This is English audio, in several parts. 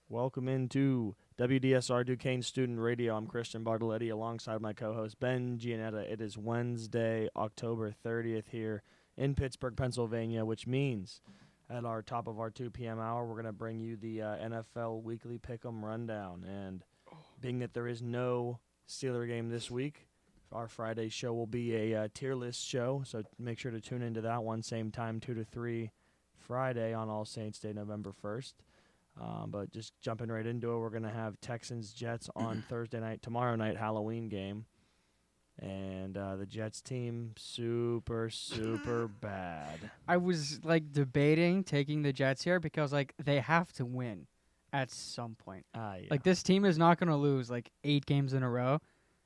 Welcome into WDSR Duquesne Student Radio. I'm Christian Bartoletti alongside my co-host Ben Giannetta. It is Wednesday, October 30th here in Pittsburgh, Pennsylvania, which means at our top of our 2 p.m. hour, we're going to bring you the NFL Weekly Pick'em Rundown. And being that there is no Steeler game this week, our Friday show will be a tier list show, so make sure to tune into that one, same time, 2 to 3 Friday on All Saints Day, November 1st. But just jumping right into it, we're going to have Texans-Jets on Thursday night, tomorrow night, Halloween game. And the Jets team, super bad. I was, debating taking the Jets here because, they have to win at some point. Yeah. This team is not going to lose, 8 games in a row.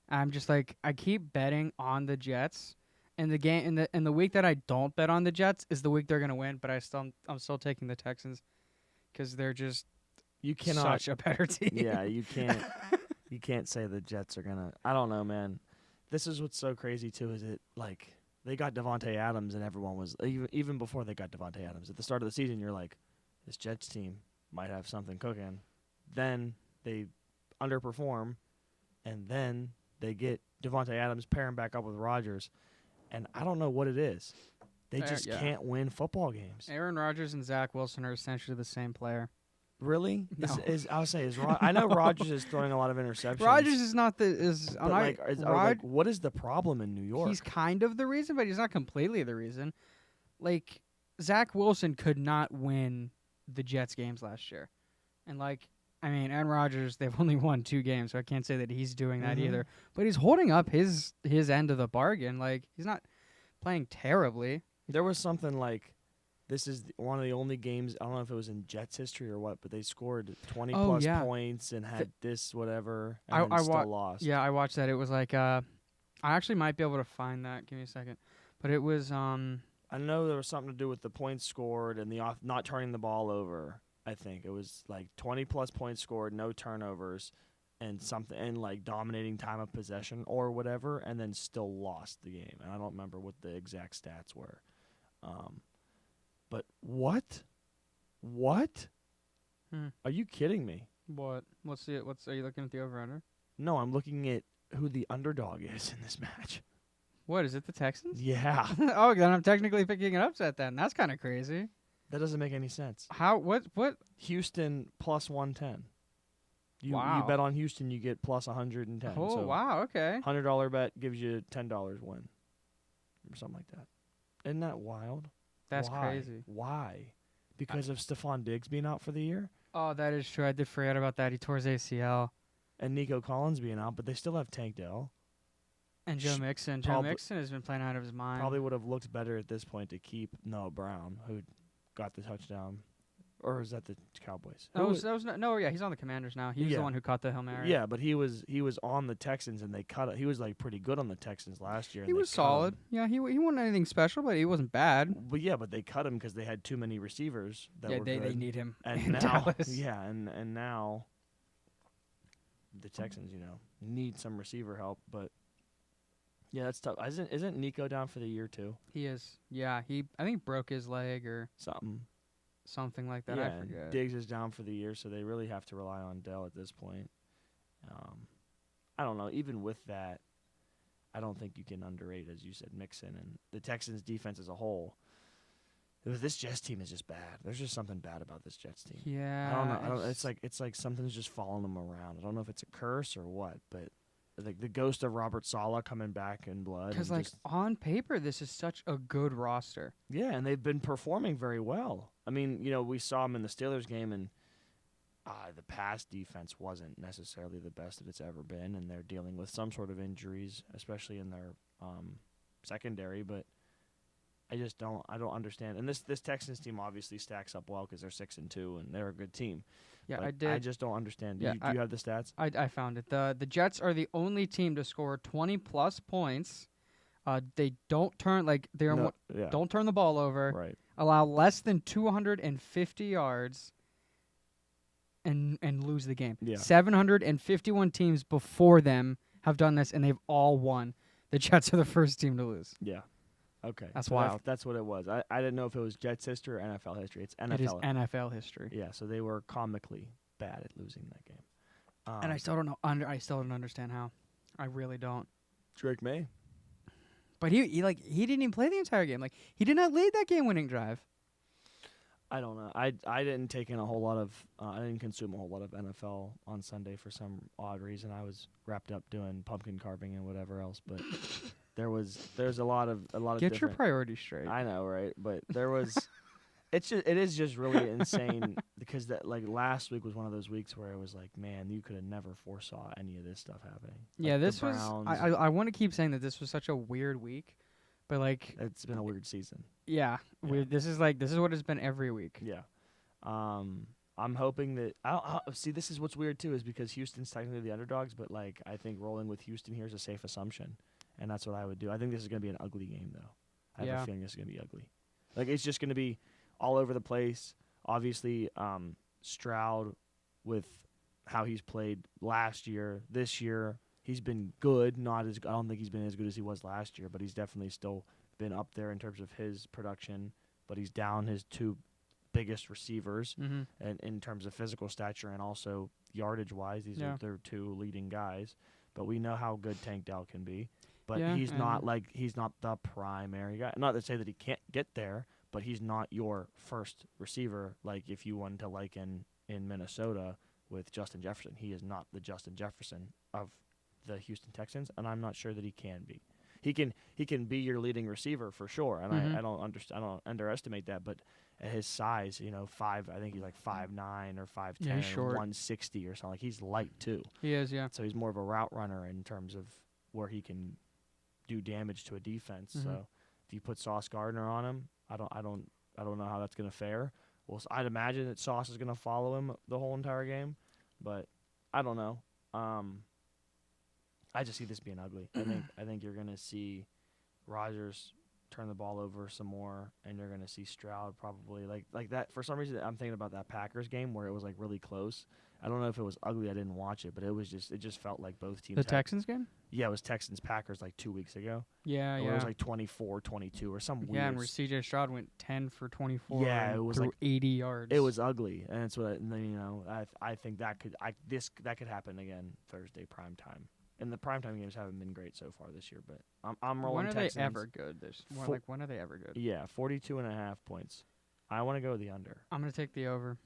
I'm just, I keep betting on the Jets. And the week that I don't bet on the Jets is the week they're going to win, but I'm still taking the Texans. Because they're just such a better team. Yeah, you can't say the Jets are gonna. I don't know, man. This is what's so crazy too. Is it they got Devontae Adams and everyone was even before they got Devontae Adams at the start of the season. You're like, this Jets team might have something cooking. Then they underperform, and then they get Devontae Adams pairing back up with Rodgers, and I don't know what it is. They just can't win football games. Aaron Rodgers and Zach Wilson are essentially the same player. Really? No. I know Rodgers is throwing a lot of interceptions. Rodgers is not what is the problem in New York? He's kind of the reason, but he's not completely the reason. Zach Wilson could not win the Jets games last year. And Aaron Rodgers, they've only won 2 games, so I can't say that he's doing that either. But he's holding up his end of the bargain. He's not playing terribly. There was something this is one of the only games, I don't know if it was in Jets history or what, but they scored 20-plus points and had this whatever and still lost. Yeah, I watched that. It was I actually might be able to find that. Give me a second. But it was I know there was something to do with the points scored and the not turning the ball over, I think. It was 20-plus points scored, no turnovers, and something and dominating time of possession or whatever, and then still lost the game. And I don't remember what the exact stats were. But what? Are you kidding me? What? Are you looking at the over/under? No, I'm looking at who the underdog is in this match. What, is it the Texans? Yeah. Oh, then I'm technically picking an upset then. That's kind of crazy. That doesn't make any sense. How? What? Houston plus 110. You bet on Houston, you get plus 110. Oh, so wow, okay. $100 bet gives you $10 win. Or something like that. Isn't that wild? That's crazy. Why? Because of Stephon Diggs being out for the year? Oh, that is true. I did forget about that. He tore his ACL. And Nico Collins being out, but they still have Tank Dell. And Joe Mixon. Joe Mixon has been playing out of his mind. Probably would have looked better at this point to keep Noah Brown, who got the touchdown. Or was that the Cowboys? He's on the Commanders now. He was the one who caught the Hail Mary. Yeah, but he was on the Texans, and they cut it. He was pretty good on the Texans last year. He was solid. Yeah, he wasn't anything special, but he wasn't bad. But they cut him because they had too many receivers. They need him. And in now, Dallas. yeah, and now the Texans, need some receiver help. But yeah, that's tough. Isn't Nico down for the year too? He is. Yeah, I think broke his leg or something like that. Yeah, I forget. Diggs is down for the year, so they really have to rely on Dell at this point. I don't know. Even with that, I don't think you can underrate, as you said, Mixon and the Texans' defense as a whole. This Jets team is just bad. There's just something bad about this Jets team. Yeah, I don't know. It's like something's just following them around. I don't know if it's a curse or what, but the ghost of Robert Saleh coming back in blood. Because on paper, this is such a good roster. Yeah, and they've been performing very well. I mean, we saw them in the Steelers game, and the pass defense wasn't necessarily the best that it's ever been, and they're dealing with some sort of injuries, especially in their secondary. But I don't understand. And this Texans team obviously stacks up well because they're 6-2 and they're a good team. Yeah, but I did. I just don't understand. Do you have the stats? I found it. The Jets are the only team to score 20+ points. They don't turn don't turn the ball over. Right. Allow less than 250 yards. And lose the game. Yeah. 751 teams before them have done this, and they've all won. The Jets are the first team to lose. Yeah. Okay. That's wild. That's what it was. I didn't know if it was Jets history or NFL history. It's NFL. It is NFL history. Yeah, so they were comically bad at losing that game. And I still don't know. I still don't understand how. I really don't. Drake May. But he didn't even play the entire game. Like he did not lead that game-winning drive. I don't know. I didn't take in a whole lot of I didn't consume a whole lot of NFL on Sunday for some odd reason. I was wrapped up doing pumpkin carving and whatever else. But there's a lot of Get your different. priorities straight. I know, right? But there was. It is just really insane because that like last week was one of those weeks where it was like, man, you could have never foresaw any of this stuff happening. Yeah, Like this the was. Browns, I want to keep saying that this was such a weird week, but like, it's been a weird season. yeah, Yeah. this is what it's been every week. Yeah. I'm hoping that see. This is what's weird too, is because Houston's technically the underdogs, but like I think rolling with Houston here is a safe assumption, and that's what I would do. I think this is going to be an ugly game though. I have Yeah. a feeling this is going to be ugly. Like it's just going to be all over the place. Obviously, Stroud with how he's played last year, this year he's been good. Not as I don't think he's been as good as he was last year, but he's definitely still been up there in terms of his production. But he's down his two biggest receivers, Mm-hmm. and in terms of physical stature and also yardage wise, these Yeah. are their two leading guys. But we know how good Tank Dell can be. But Yeah, he's not and- he's not the primary guy. Not to say that he can't get there, but he's not your first receiver. Like if you wanted to liken in Minnesota with Justin Jefferson, he is not the Justin Jefferson of the Houston Texans, and I'm not sure that he can be. He can be your leading receiver for sure, and Mhm. I don't underestimate that. But at his size, I think he's like 5'9" or 5'10", Yeah, he's or short. 160 or something. Like he's light too, He is, yeah. so he's more of a route runner in terms of where he can do damage to a defense. Mhm. So if you put Sauce Gardner on him, I don't know how that's gonna fare. Well, I'd imagine that Sauce is gonna follow him the whole entire game, but I don't know. I just see this being ugly. I think you're gonna see Rodgers turn the ball over some more, and you're gonna see Stroud probably like that. For some reason, I'm thinking about that Packers game where it was like really close. I don't know if it was ugly. I didn't watch it, but it just felt like both teams. The Texans game? Yeah, it was Texans Packers like 2 weeks ago. Yeah, Where yeah. It was like 24-22 or some weird. Yeah, and where C.J. Stroud went 10 for 24. Yeah, and it was threw like 80 yards. It was ugly, and it's what I think that could happen again Thursday prime time. And the primetime games haven't been great so far this year, but I'm rolling When are Texans. they ever good? When are they ever good? Yeah, 42.5 points. I want to go the under. I'm gonna take the over.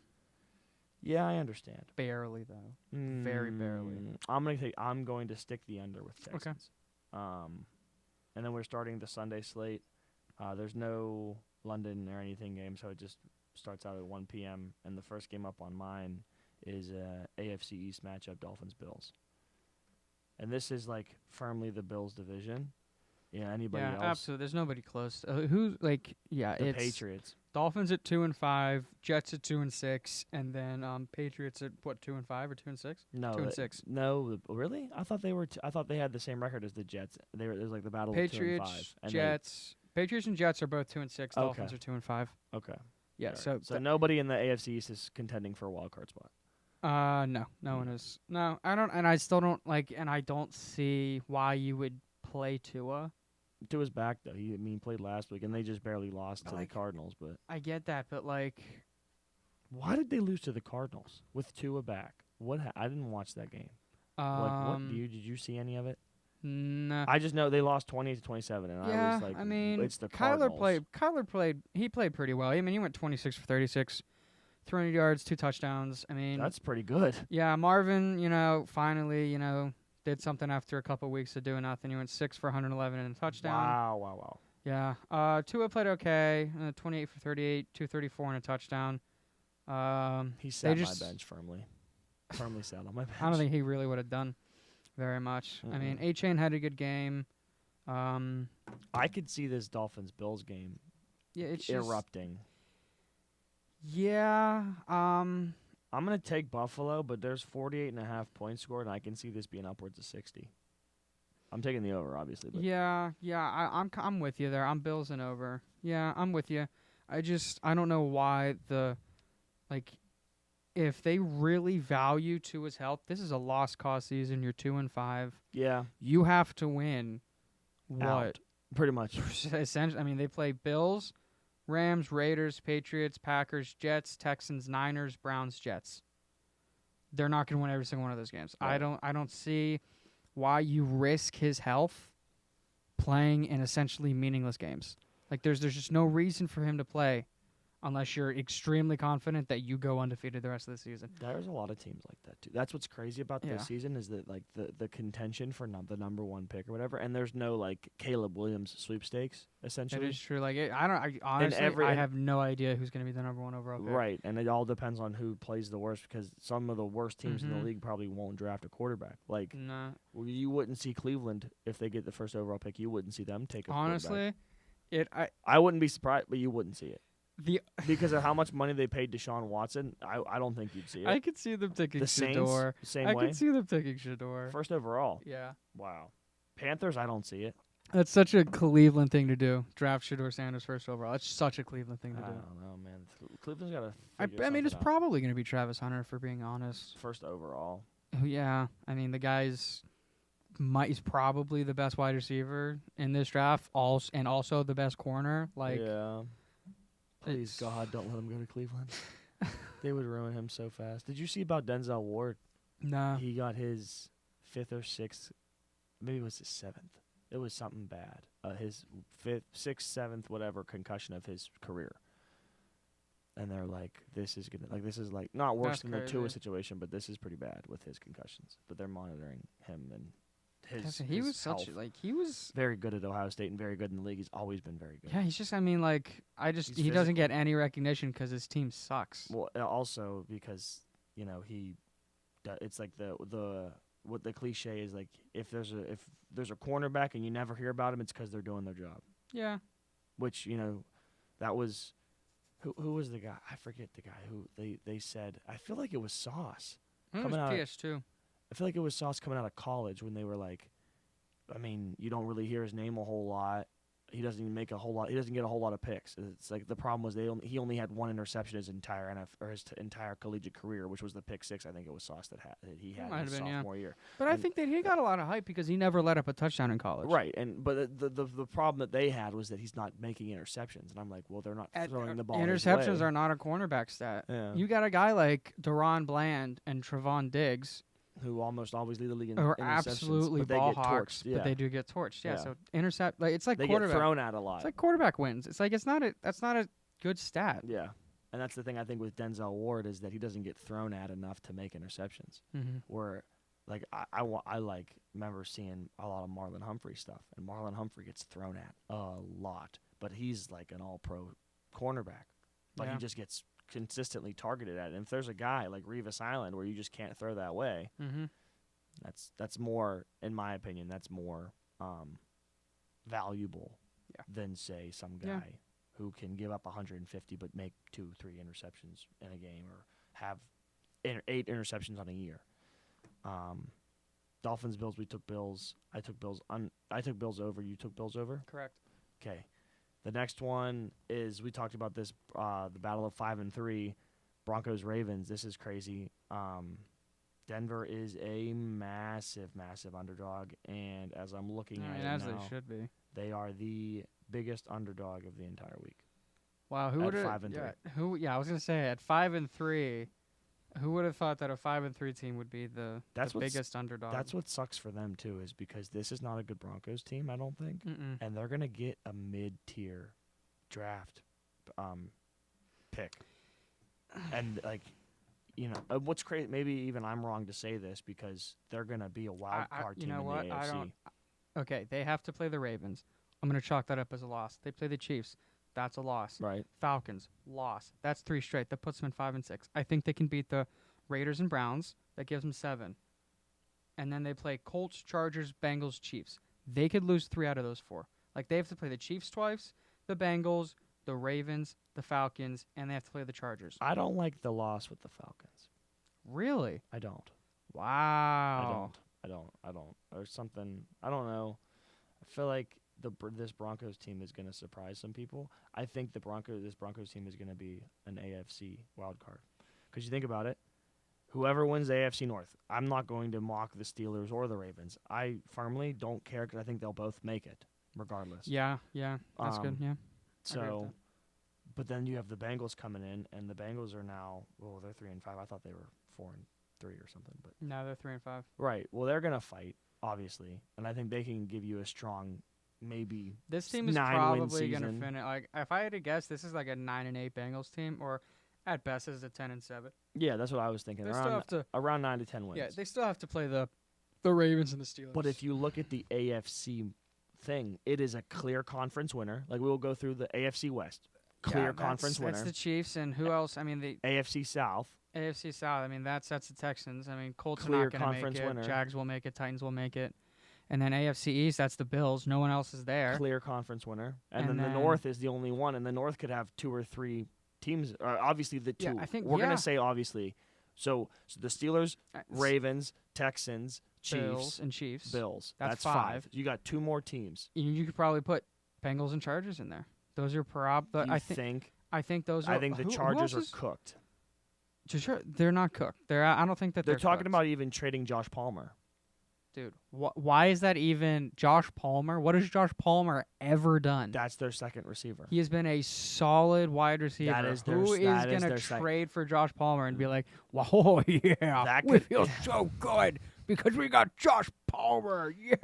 Yeah, I understand. Barely though. Very barely. I'm going to stick the under with Texans. And then we're starting the Sunday slate. There's no London or anything game, so it just starts out at 1 p.m. And the first game up on mine is AFC East matchup, Dolphins-Bills. And this is like firmly the Bills division. Yeah, anybody else? Absolutely. There's nobody close. The It's Patriots. Dolphins at 2-5, Jets at 2-6, and then Patriots at 2-5 or 2-6? No, 2-6. No, really? I thought they were. I thought they had the same record as the Jets. It was like the battle of 2-5. Patriots, And Jets. Patriots and Jets are both 2-6. Dolphins are 2-5. Okay. Yeah. All So right. So nobody in the AFC East is contending for a wild card spot. no one is. No, I don't, and I still don't and I don't see why you would play Tua. Tua's back though. He played last week, and they just barely lost to the Cardinals. But I get that, but why did they lose to the Cardinals with Tua back? I didn't watch that game. Did you see any of it? No. I just know they lost 20-27, and I was like, it's the Cardinals. Kyler played pretty well. I mean, he went 26 for 36, 300 yards, 2 touchdowns. I mean, That's pretty good. Yeah, Marvin, finally, did something after a couple weeks of doing nothing. He went 6 for 111 and a touchdown. Wow. Yeah. Tua played okay. 28 for 38, 234 and a touchdown. He sat my bench firmly. Firmly sat on my bench. I don't think he really would have done very much. I mean, A-Chain had a good game. I could see this Dolphins-Bills game It's erupting. Yeah. I'm going to take Buffalo, but there's 48.5 points scored, and I can see this being upwards of 60. I'm taking the over, obviously. But Yeah. I'm with you there. I'm Bills and over. Yeah, I'm with you. I don't know why if they really value Tua's health, this is a lost cause season. You're 2-5. Yeah. You have to win. What? Out. Pretty much. Essentially, I mean, they play Bills, Rams, Raiders, Patriots, Packers, Jets, Texans, Niners, Browns, Jets. they're not going to win every single one of those games. Right. I don't see why you risk his health playing in essentially meaningless games. Like there's just no reason for him to play unless you're extremely confident that you go undefeated the rest of the season. There's a lot of teams like that too. That's what's crazy about Yeah. this season is that like the contention for the number one pick or whatever, and there's no like Caleb Williams sweepstakes It essentially. is true. Like I honestly, I have no idea who's going to be the number one overall pick. Right, and it all depends on who plays the worst because some of the worst teams in the Mhm. league probably won't draft a quarterback. Like Nah. you wouldn't see Cleveland if they get the first overall pick. You wouldn't see them take a Honestly, quarterback. I wouldn't be surprised, but you wouldn't see it. the Because of how much money they paid Deshaun Watson, I don't think you'd see it. I could see them taking the Saints, Shador. same I way. could see them taking Shador. First overall. Yeah. Wow. Panthers, I don't see it. That's such a Cleveland thing to do. Draft Shador Sanders first overall. That's such a Cleveland thing to I do. don't know, man. Cleveland's got to I mean, it's probably going to be Travis Hunter, for being honest. first overall. Yeah. I mean, the guy's he's probably the best wide receiver in this draft, and also the best corner. Like, yeah. Please, it's- God, don't let him go to Cleveland. They would ruin him so fast. Did you see about Denzel Ward? Nah. He got his 5th or 6th, maybe it was his 7th. It was something bad. His 5th, 6th, 7th, whatever concussion of his career. And they're like, this is not worse That's than the crazy. Tua situation, but this is pretty bad with his concussions. But they're monitoring him and He his was such health. like he was. Very good at Ohio State and very good in the league. He's always been very good. Yeah, he's just. I mean, like He's he doesn't physical. get any recognition because his team sucks. Well, also because it's like what the cliche is like if there's a cornerback and you never hear about him, it's because they're doing their job. Yeah. Which that was who was the guy? I forget the guy who they said. I feel like it was Sauce. It was Coming out- PS2. I feel like it was Sauce coming out of college when they were like, I mean, you don't really hear his name a whole lot. He doesn't even make a whole lot. He doesn't get a whole lot of picks. It's like the problem was he only had one interception his entire entire collegiate career, which was the pick 6. I think it was Sauce that he had might his have been, yeah. sophomore year. But I And- think that he got a lot of hype because he never let up a touchdown in college. Right, but the problem that they had was that he's not making interceptions, and I'm like, well, they're not throwing the ball. Interceptions his way. are not a cornerback stat. Yeah. You got a guy like Deron Bland and Trevon Diggs who almost always lead the league in who are interceptions, absolutely but they ball get hawks, torched. Yeah. but they do get torched. Yeah, Yeah. so intercept it's like They get quarterback. thrown at a lot. It's like quarterback wins. It's like that's not a good stat. Yeah, and that's the thing I think with Denzel Ward is that he doesn't get thrown at enough to make interceptions. Mm-hmm. Where, like I remember seeing a lot of Marlon Humphrey stuff, and Marlon Humphrey gets thrown at a lot, but he's like an all-pro cornerback, but Yeah. he just gets consistently targeted at. And if there's a guy like Revis Island where you just can't throw that way, Mm-hmm. that's more, in my opinion, that's more valuable Yeah. than say some guy Yeah. who can give up 150 but make 2-3 interceptions in a game or have 8 interceptions on a year. Dolphins, Bills. We took Bills. I took Bills. I took Bills over. You took Bills over. Correct. Okay. The next one is we talked about this. The battle of 5 and 3, Broncos Ravens. This is crazy. Denver is a massive, massive underdog, and as I'm looking at as it now, they should be. they are the biggest underdog of the entire week. Wow, who At would have? 5 and 3. Who? Yeah, I was gonna say at 5-3, who would have thought that a 5-3 team would be the biggest underdog? That's what sucks for them too, is because this is not a good Broncos team, I don't think, Mm-mm. and they're gonna get a mid-tier draft pick, and like. What's crazy? Maybe even I'm wrong to say this because they're gonna be a wild card team you know in what? the AFC. Okay, they have to play the Ravens. I'm gonna chalk that up as a loss. They play the Chiefs. That's a loss. Right. Falcons, loss. That's 3 straight. That puts them in 5 and 6. I think they can beat the Raiders and Browns. That gives them 7. And then they play Colts, Chargers, Bengals, Chiefs. They could lose 3 out of those 4. Like they have to play the Chiefs twice, the Bengals, the Ravens, the Falcons, and they have to play the Chargers. I don't like the loss with the Falcons. Really? I don't. Wow. I don't. Or something. I don't know. I feel like this Broncos team is going to surprise some people. I think this Broncos team is going to be an AFC wild card. Because you think about it, whoever wins the AFC North, I'm not going to mock the Steelers or the Ravens. I firmly don't care because I think they'll both make it, regardless. Yeah, that's good. Yeah. agree with So, that. but then you have the Bengals coming in, and the Bengals are now, they're 3 and 5. I thought they were 4 and 3 or something. But No, they're 3-5. right. Well, they're gonna fight obviously, and I think they can give you a strong maybe This team is 9-win probably gonna season. finish. Like, if I had to guess, this is like a 9-8 Bengals team, or at best, is a 10-7. Yeah, that's what I was thinking. They still have to. Around 9 to 10 wins. Yeah, they still have to play the Ravens and the Steelers. But if you look at the AFC thing, it is a clear conference winner. Like we will go through the AFC West, clear conference winner. That's the Chiefs, and who else? I mean, the AFC South, AFC South. I mean, that's the Texans. I mean, Colts Clear are not going to make conference it. winner. Jags will make it. Titans will make it. And then AFC East, that's the Bills. No one else is there. clear conference winner, and And then the then- North is the only one, and the North could have 2 or 3 teams. Obviously, the two. Yeah, I think- we're yeah. gonna say obviously. So the Steelers, Ravens, Texans, Chiefs, Bills and Chiefs. Bills. That's 5. You got 2 more teams. You could probably put Bengals and Chargers in there. Those are Do you I think? think those are. I think the who Chargers else are cooked. Sure, they're not cooked. I don't think that They're talking cooked. about even trading Josh Palmer. Dude, why is that even Josh Palmer? What has Josh Palmer ever done? That's their second receiver. He has been a solid wide receiver. Who is going to trade for Josh Palmer and be like, "Whoa, yeah, That we could- feel so good because we got Josh Palmer." Yeah.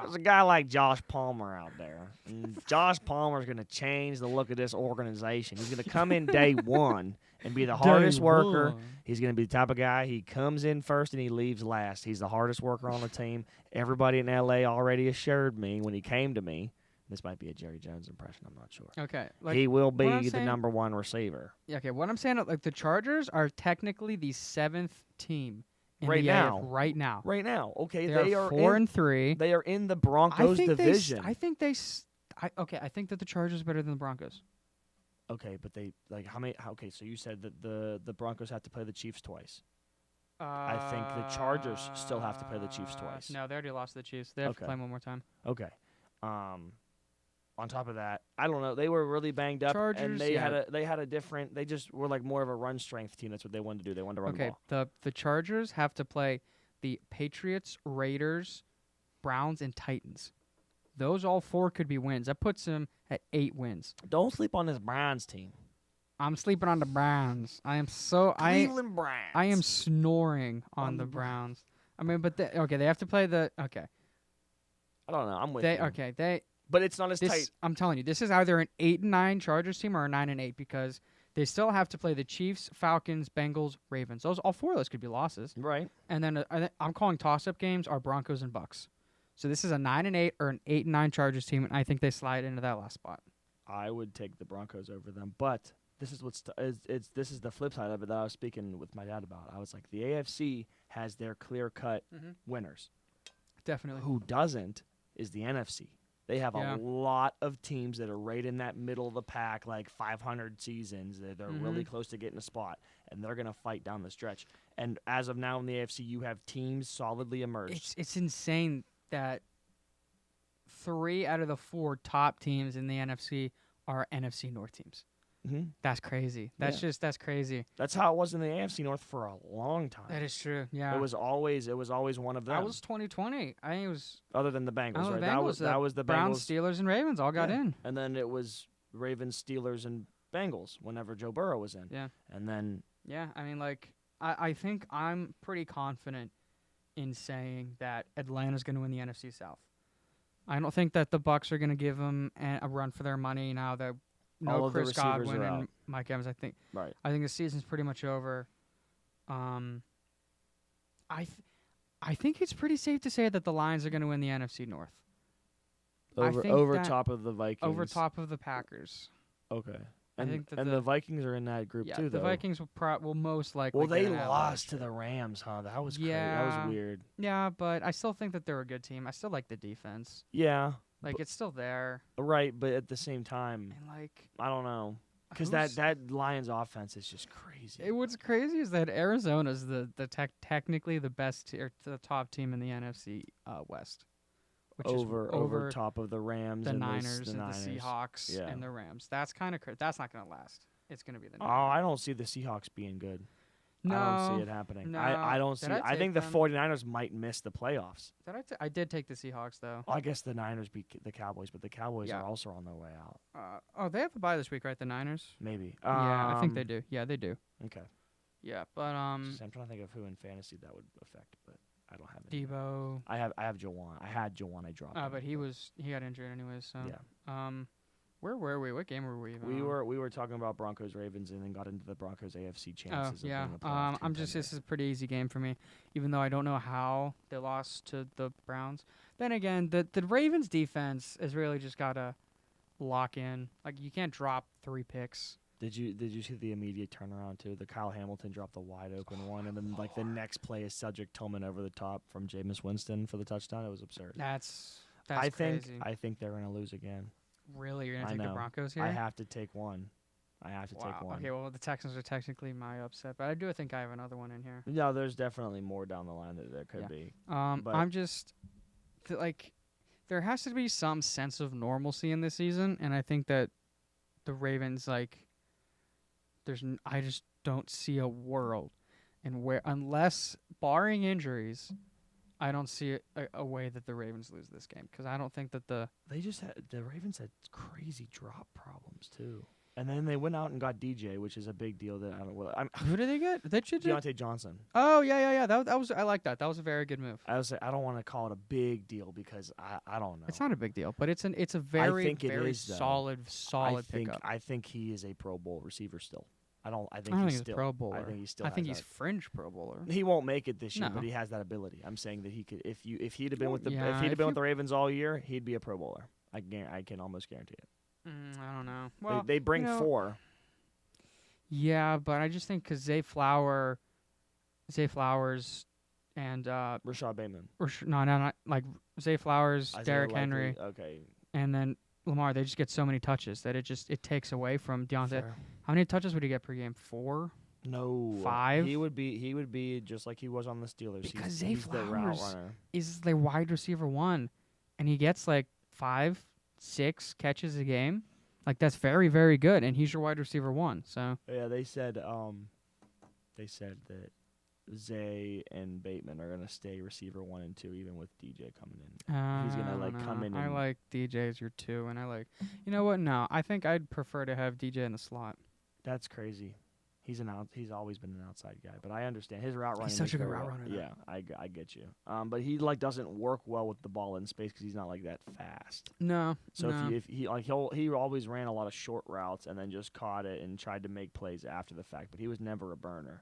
There's a guy like Josh Palmer out there. And Josh Palmer's going to change the look of this organization. He's going to come in day one and be the hardest worker. He's going to be the type of guy, he comes in first and he leaves last. He's the hardest worker on the team. Everybody in L.A. already assured me when he came to me, this might be a Jerry Jones impression, I'm not sure. Okay. Like, He will what I'm be the saying- number 1 receiver. Yeah, okay, what I'm saying, like the Chargers are technically the 7th team in Right the now. right now. Right now, okay, They are 4-3. They are in the Broncos division. I think I think that the Chargers are better than the Broncos. Okay, but they how many? Okay, so you said that the Broncos have to play the Chiefs twice. I think the Chargers still have to play the Chiefs twice. No, they already lost to the Chiefs. They have to Okay. play them one more time. Okay. On top of that, I don't know. They were really banged up, and Chargers, they yeah. had a different. They just were like more of a run strength team. That's what they wanted to do. They wanted to run the Okay, ball. the Chargers have to play the Patriots, Raiders, Browns, and Titans. Those all 4 could be wins. That puts them at 8 wins. Don't sleep on this Browns team. I'm sleeping on the Browns. Cleveland Browns. I am snoring on the Browns. I mean, but they have to play the okay. I don't know. I'm with They you. okay they But it's not as this tight. I'm telling you, this is either an 8-9 Chargers team or a 9-8 because they still have to play the Chiefs, Falcons, Bengals, Ravens. Those all 4 of those could be losses. Right. And then I'm calling toss-up games are Broncos and Bucks. So this is a 9-8 or an 8-9 Chargers team, and I think they slide into that last spot. I would take the Broncos over them, but this is this is the flip side of it that I was speaking with my dad about. I was like, the AFC has their clear-cut winners. Definitely. Who doesn't is the NFC. They have Yeah. a lot of teams that are right in that middle of the pack, like 500 seasons. They're really close to getting a spot, and they're going to fight down the stretch. And as of now in the AFC, you have teams solidly emerged. It's insane that 3 out of the 4 top teams in the NFC are NFC North teams. Mm-hmm. That's crazy. That's crazy. That's how it was in the AFC North for a long time. That is true. Yeah. It was always one of them. That was 2020. I think it was other than the Bengals, the right? Bengals, that was the Browns, Bengals. Steelers, and Ravens all got Yeah. in. And then it was Ravens, Steelers, and Bengals whenever Joe Burrow was in. Yeah. And then Yeah, I mean, like, I think I'm pretty confident in saying that Atlanta's going to win the NFC South. I don't think that the Bucks are going to give them a run for their money now that All of the Chris receivers Godwin are and out. Mike Evans. I think right. the season's pretty much over. I think it's pretty safe to say that the Lions are going to win the NFC North. Over that- top of the Vikings. Over top of the Packers. Okay. I And, think that and the Vikings are in that group Yeah, too, the though. Vikings will most likely. Well, they get an at-large. lost to the Rams, huh? That was crazy. That Yeah. was weird. Yeah, but I still think that they're a good team. I still like the defense. Yeah. Like, it's still there. Right, but at the same time, And, like, I don't know. Because who's- that Lions offense is just crazy. What's crazy is that Arizona's technically the best or the top team in the NFC West, which is over top of the Rams the and Niners the and Niners. the Seahawks Yeah. and the Rams. That's kind of that's not going to last. It's going to be the Oh, Niners. I don't see the Seahawks being good. No, I don't see it happening. no. I don't see. Did I I think the take them? 49ers might miss the playoffs. I did take the Seahawks though. Well, I guess the Niners beat the Cowboys, but the Cowboys Yeah. are also on their way out. They have a bye this week, right? The Niners. Maybe. Yeah, I think they do. Yeah, they do. Okay. Yeah, but I'm trying to think of who in fantasy that would affect, but I don't have it. Debo. I have Jawan. I had Jawan. I dropped him. But he got injured anyways. So Yeah. where were we? What game were we even We on? were talking about Broncos Ravens and then got into the Broncos AFC Oh chances yeah. of being a playoff team. This is a pretty easy game for me, even though I don't know how they lost to the Browns. Then again, the Ravens defense is really just gotta lock in. Like you can't drop 3 picks. Did you see the immediate turnaround too? The Kyle Hamilton dropped the wide open one, and then like the next play is Cedric Tillman over the top from Jameis Winston for the touchdown. It was absurd. That's crazy. crazy. I think they're gonna lose again. Really, you're gonna I take the know. Broncos here? I have to take one. Take one. Okay, well the Texans are technically my upset, but I do think I have another one in here. No, there's definitely more down the line that there could be. But I'm just like, there has to be some sense of normalcy in this season, and I think that the Ravens I just don't see a world in where, unless barring injuries, I don't see a way that the Ravens lose this game, because I don't think that the Ravens had crazy drop problems too. And then they went out and got DJ, which is a big deal. That who did they get? Deontay Johnson. Oh yeah. That was, I like that. That was a very good move. I don't want to call it a big deal because I don't know. It's not a big deal, but it's a very solid pickup. I think he is a Pro Bowl receiver still. I think he's Pro Bowler. I think he's still. I think he's fringe Pro Bowler. He won't make it this year, No. but he has that ability. I'm saying that he could. If he'd have been with the with the Ravens all year, he'd be a Pro Bowler. I can almost guarantee it. I don't know. Well, they bring 4. Yeah, but I just think because Zay Flowers, and Rashad Bateman. not like Zay Flowers, Isaiah Derrick Likely, Henry, okay, and then Lamar. They just get so many touches that it takes away from Deontay. fair. How many touches would he get per game? 4? No, 5? He would be just like he was on the Steelers. Because he's Zay the route Flowers runner. is the wide receiver 1, and he gets like 5, 6 catches a game. Like that's very, very good, and he's your wide receiver 1. So Yeah, they said that Zay and Bateman are gonna stay receiver 1 and 2 even with DJ coming in. He's gonna I don't come in. know. I and like DJ as your 2, and I like. You know what? No, I think I'd prefer to have DJ in the slot. That's crazy. He's always been an outside guy, but I understand his route running. He's such is a good very route well. runner, though. Yeah, I get you. But he doesn't work well with the ball in space because he's not like that fast. No. So no. if he he always ran a lot of short routes and then just caught it and tried to make plays after the fact, but he was never a burner.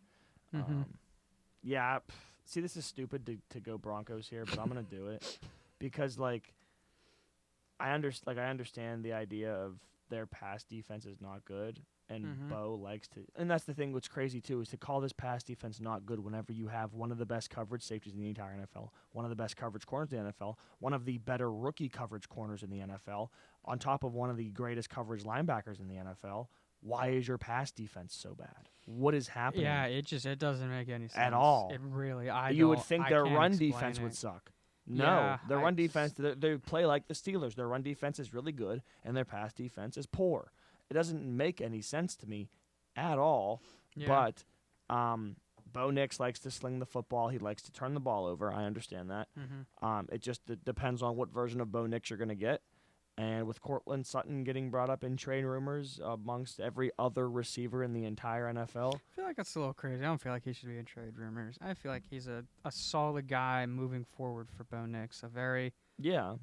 Yeah. See, this is stupid to go Broncos here, but I'm gonna do it because I understand the idea of their pass defense is not good, and Bo likes to. And that's the thing. What's crazy too is to call this pass defense not good whenever you have one of the best coverage safeties in the entire NFL, one of the best coverage corners in the NFL, one of the better rookie coverage corners in the NFL, on top of one of the greatest coverage linebackers in the NFL. Why is your pass defense so bad? What is happening? Yeah, it doesn't make any sense At all. It really. You would think their can't run explain defense it. would suck. No, Yeah, their run defense, they play like the Steelers. Their run defense is really good, and their pass defense is poor. It doesn't make any sense to me at all. Yeah. But Bo Nix likes to sling the football. He likes to turn the ball over. I understand that. It just depends on what version of Bo Nix you're going to get. And with Courtland Sutton getting brought up in trade rumors amongst every other receiver in the entire NFL. I feel like that's a little crazy. I don't feel like he should be in trade rumors. I feel like he's a solid guy moving forward for Bo Nix, a very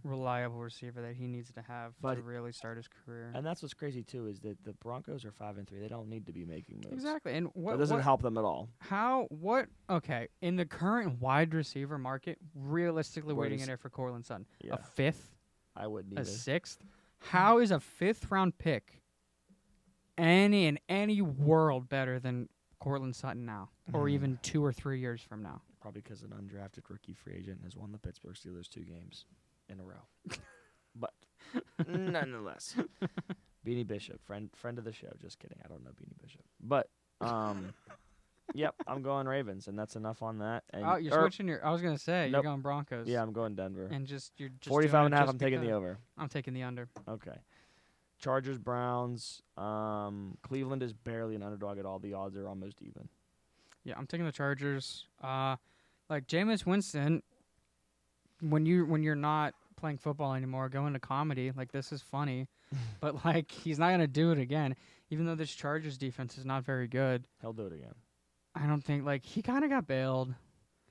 reliable receiver that he needs to have to really start his career. And that's what's crazy too is that the Broncos are 5-3. They don't need to be making moves. Exactly. And That doesn't help them at all. Okay, in the current wide receiver market, realistically waiting in there for Courtland Sutton, a 5th? I wouldn't A either. 6th? How is a 5th round pick in any world better than Courtland Sutton now, or even 2 or 3 years from now? Probably because an undrafted rookie free agent has won the Pittsburgh Steelers 2 games in a row. But nonetheless, Beanie Bishop, friend of the show. Just kidding. I don't know Beanie Bishop, but yep, I'm going Ravens, and that's enough on that. And you're switching your. I was gonna say Nope. you're going Broncos. Yeah, I'm going Denver. And you're just 45 and a half. just I'm taking the because. over. I'm taking the under. Okay. Chargers, Browns. Cleveland is barely an underdog at all. The odds are almost even. Yeah, I'm taking the Chargers. Like Jameis Winston, when you're not playing football anymore, go into comedy. Like this is funny, but like he's not gonna do it again. Even though this Chargers defense is not very good. He'll do it again. I don't think he kind of got bailed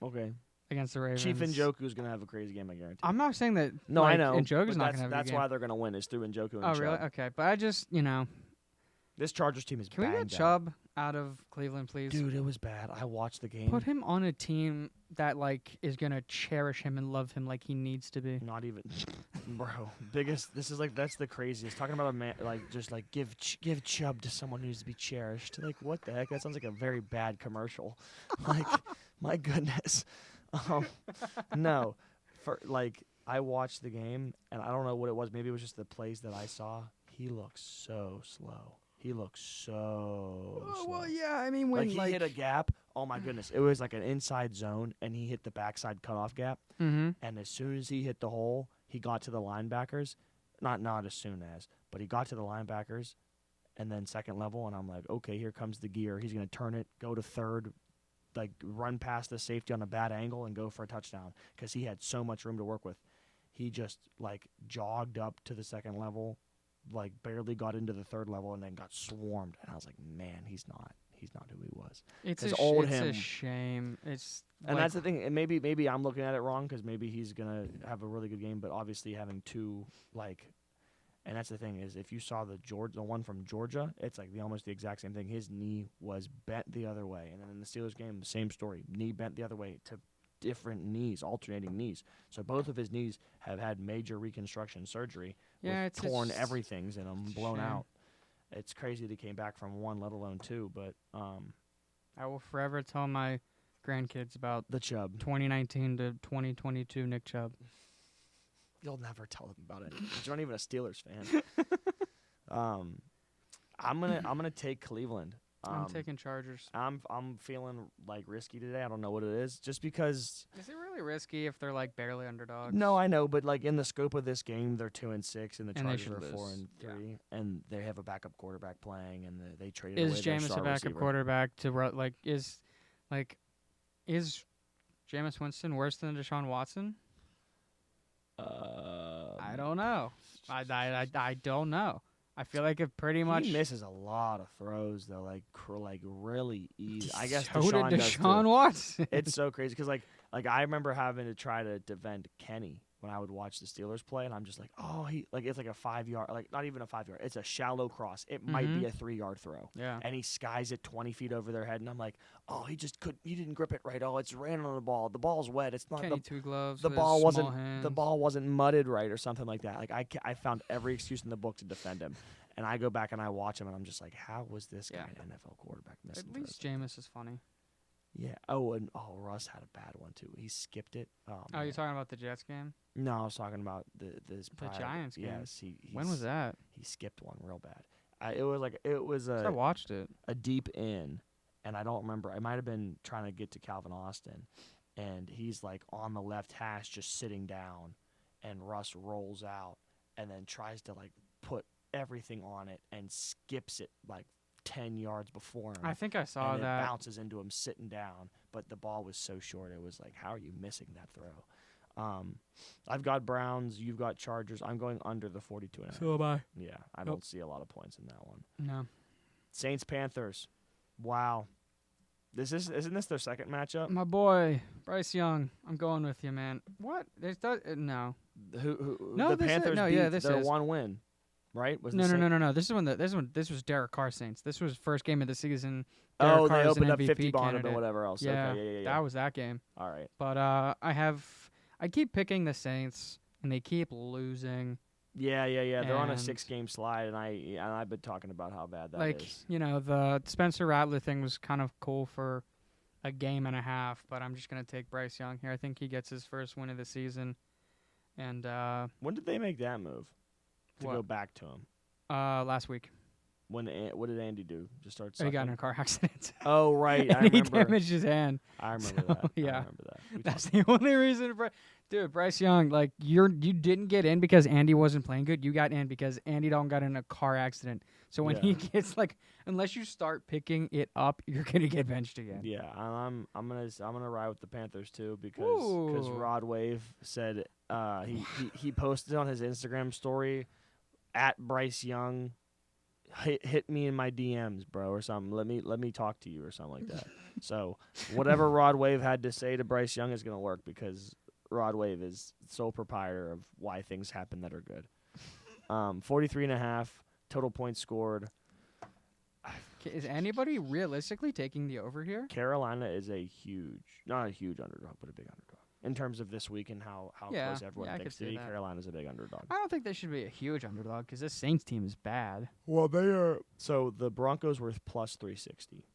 Okay. against the Ravens. Chief Njoku's gonna have a crazy game, I guarantee. I'm not saying that. No, I know. Njoku's but not gonna have a that's good why game. they're gonna win is through Njoku and Oh, Chubb. really? Okay, but I just This Chargers team is can we get banged up. Chubb out of Cleveland, please? Dude, it was bad. I watched the game. Put him on a team that is gonna cherish him and love him like he needs to be. Not even, bro. Biggest. This is that's the craziest. Talking about a man just give Chubb to someone who needs to be cherished. Like what the heck? That sounds like a very bad commercial. Like my goodness. No, I watched the game and I don't know what it was. Maybe it was just the plays that I saw. He looks so slow. He looks so slow. Well, yeah. I mean, when he hit a gap. Oh my goodness! It was like an inside zone, and he hit the backside cutoff gap. Mm-hmm. And as soon as he hit the hole, he got to the linebackers. Not as soon as, but he got to the linebackers, and then second level. And I'm like, okay, here comes the gear. He's gonna turn it, go to third, run past the safety on a bad angle, and go for a touchdown because he had so much room to work with. He just jogged up to the second level, barely got into the third level, and then got swarmed. And I was like, man, he's not who he was. It's him. a shame. And that's the thing. And maybe I'm looking at it wrong because maybe he's gonna have a really good game. But obviously having two and that's the thing is if you saw the one from Georgia, it's almost the exact same thing. His knee was bent the other way, and then in the Steelers game, the same story. Knee bent the other way to different knees, alternating knees. So both of his knees have had major reconstruction surgery. Yeah, with it's torn everything's in them, blown shame. out. It's crazy that he came back from one, let alone two. But I will forever tell my grandkids about the Chubb. 2019 to 2022 Nick Chubb. You'll never tell them about it. You're not even a Steelers fan. I'm gonna take Cleveland. I'm taking Chargers. I'm feeling risky today. I don't know what it is. Just because. Is it really risky if they're barely underdogs? No, I know, but in the scope of this game, they're 2-6, and the And they Chargers should are lose. 4-3, and they have a backup quarterback playing, and they traded Is away their Jameis star a backup receiver. quarterback to is Jameis Winston worse than Deshaun Watson? I don't know. I don't know. I feel like it pretty much. He misses a lot of throws though, really easy. I guess so Deshaun did does Deshaun too. Watson. It's so crazy because I remember having to try to defend Kenny when I would watch the Steelers play, and I'm just it's a 5 yard, not even a 5 yard. It's a shallow cross. It might be a 3 yard throw. Yeah. And he skies it 20 feet over their head, and I'm like, oh, he didn't grip it right. Oh, it's raining on the ball. The ball's wet. It's not Kenny two gloves. the with ball his small wasn't hands. the ball wasn't mudded right or something like that. I found every excuse in the book to defend him. And I go back and I watch him, and I'm just like, how was this guy an NFL quarterback missing At least throws? Jameis is funny. Yeah. Oh, and Russ had a bad one too. He skipped it. Oh, man. you're talking about the Jets game? No, I was talking about the Giants game. Yes, When was that? He skipped one real bad. It was I watched it. a deep in, and I don't remember. I might have been trying to get to Calvin Austin, and he's on the left hash just sitting down, and Russ rolls out and then tries to put everything on it and skips it 10 yards before him. I think I saw and that. it bounces into him sitting down, but the ball was so short. It was how are you missing that throw? I've got Browns. You've got Chargers. I'm going under the 42.5. So am I. Yeah, I don't see a lot of points in that one. No. Saints Panthers. Wow. Isn't this their second matchup? My boy, Bryce Young. I'm going with you, man. What? No. No, the Panthers beat this their is. one win, right? Was No. This was Derek Carr Saints. This was first game of the season. Oh, Derek they Carr is an opened up MVP 50 bond candidate. and whatever else. Yeah, Okay, yeah. that was that game. All right. But I keep picking the Saints, and they keep losing. Yeah. They're on a And 6-game slide, and I've been talking about how bad that is. The Spencer Rattler thing was kind of cool for a game and a half, but I'm just gonna take Bryce Young here. I think he gets his first win of the season. And When did they make that move to What? go back to him? Last week, What did Andy do? Just start he sucking? got in a car accident. Oh, right. I and he remember. damaged his hand. I remember So, that. yeah. I remember that. We That's talked- the only reason. Dude, Bryce Young, you didn't get in because Andy wasn't playing good. You got in because Andy Dalton got in a car accident. So when he Yeah. gets unless you start picking it up, you're gonna get benched again. Yeah, I'm gonna ride with the Panthers too because Ooh. Rod Wave said he posted on his Instagram story at Bryce Young hit me in my DMs, bro, or something. Let me talk to you or something like that. So whatever Rod Wave had to say to Bryce Young is gonna work because Rod Wave is sole proprietor of why things happen that are good. 43.5 total points scored. Is anybody realistically taking the over here? Carolina is not a huge underdog, but a big underdog in terms of this week and how close everyone thinks to be. Carolina's a big underdog. I don't think they should be a huge underdog because this Saints team is bad. Well, they are. So the Broncos were plus 360,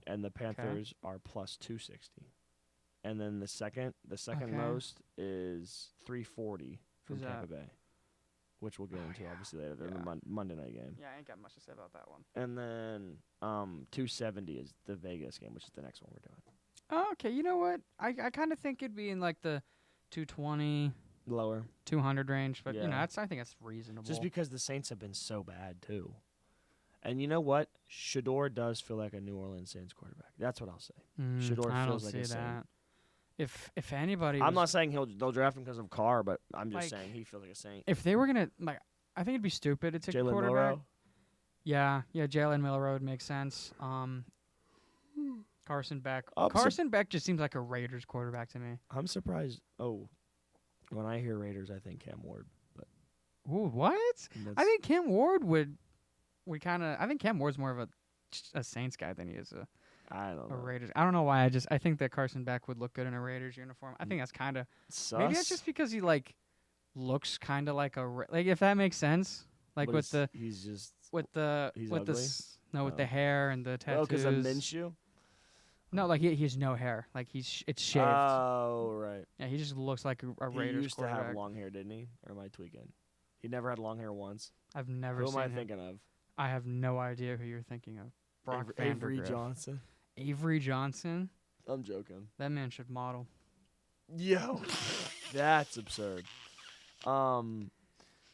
and the Panthers are plus 260, and then the second most is 340 from Tampa Bay, which we'll get into obviously later. They're in the Monday night game. Yeah, I ain't got much to say about that one. And then 270 is the Vegas game, which is the next one we're doing. Oh, okay, you know what? I kind of think it'd be in like the 220 lower 200 range, but I think that's reasonable. Just because the Saints have been so bad too. And you know what? Shador does feel like a New Orleans Saints quarterback. That's what I'll say. Shador feels like a Saint. If anybody, I'm not saying they'll draft him because of Carr, but I'm just saying he feels like a Saint. If they were gonna I think it'd be stupid to take a quarterback. Milroe? Yeah, Jalen Milroe would make sense. Carson Beck. Beck just seems like a Raiders quarterback to me. I'm surprised. Oh, when I hear Raiders, I think Cam Ward. But ooh, what? I think Cam Ward I think Cam Ward's more of a Saints guy than he is a Raiders. I don't know why. I think that Carson Beck would look good in a Raiders uniform. I think that's kind of maybe that's just because he looks kind of like if that makes sense. Like with the hair and the tattoos. Oh, because of Minshew. No, he has no hair. It's shaved. Oh, right. Yeah, he just looks like a Raiders He used to quarterback. have long hair, didn't he? Or am I tweaking? He never had long hair once. I've never seen him. Who am him. I thinking of? I have no idea who you're thinking of. Brock Avery Johnson. Avery Johnson? I'm joking. That man should model. Yo, that's absurd.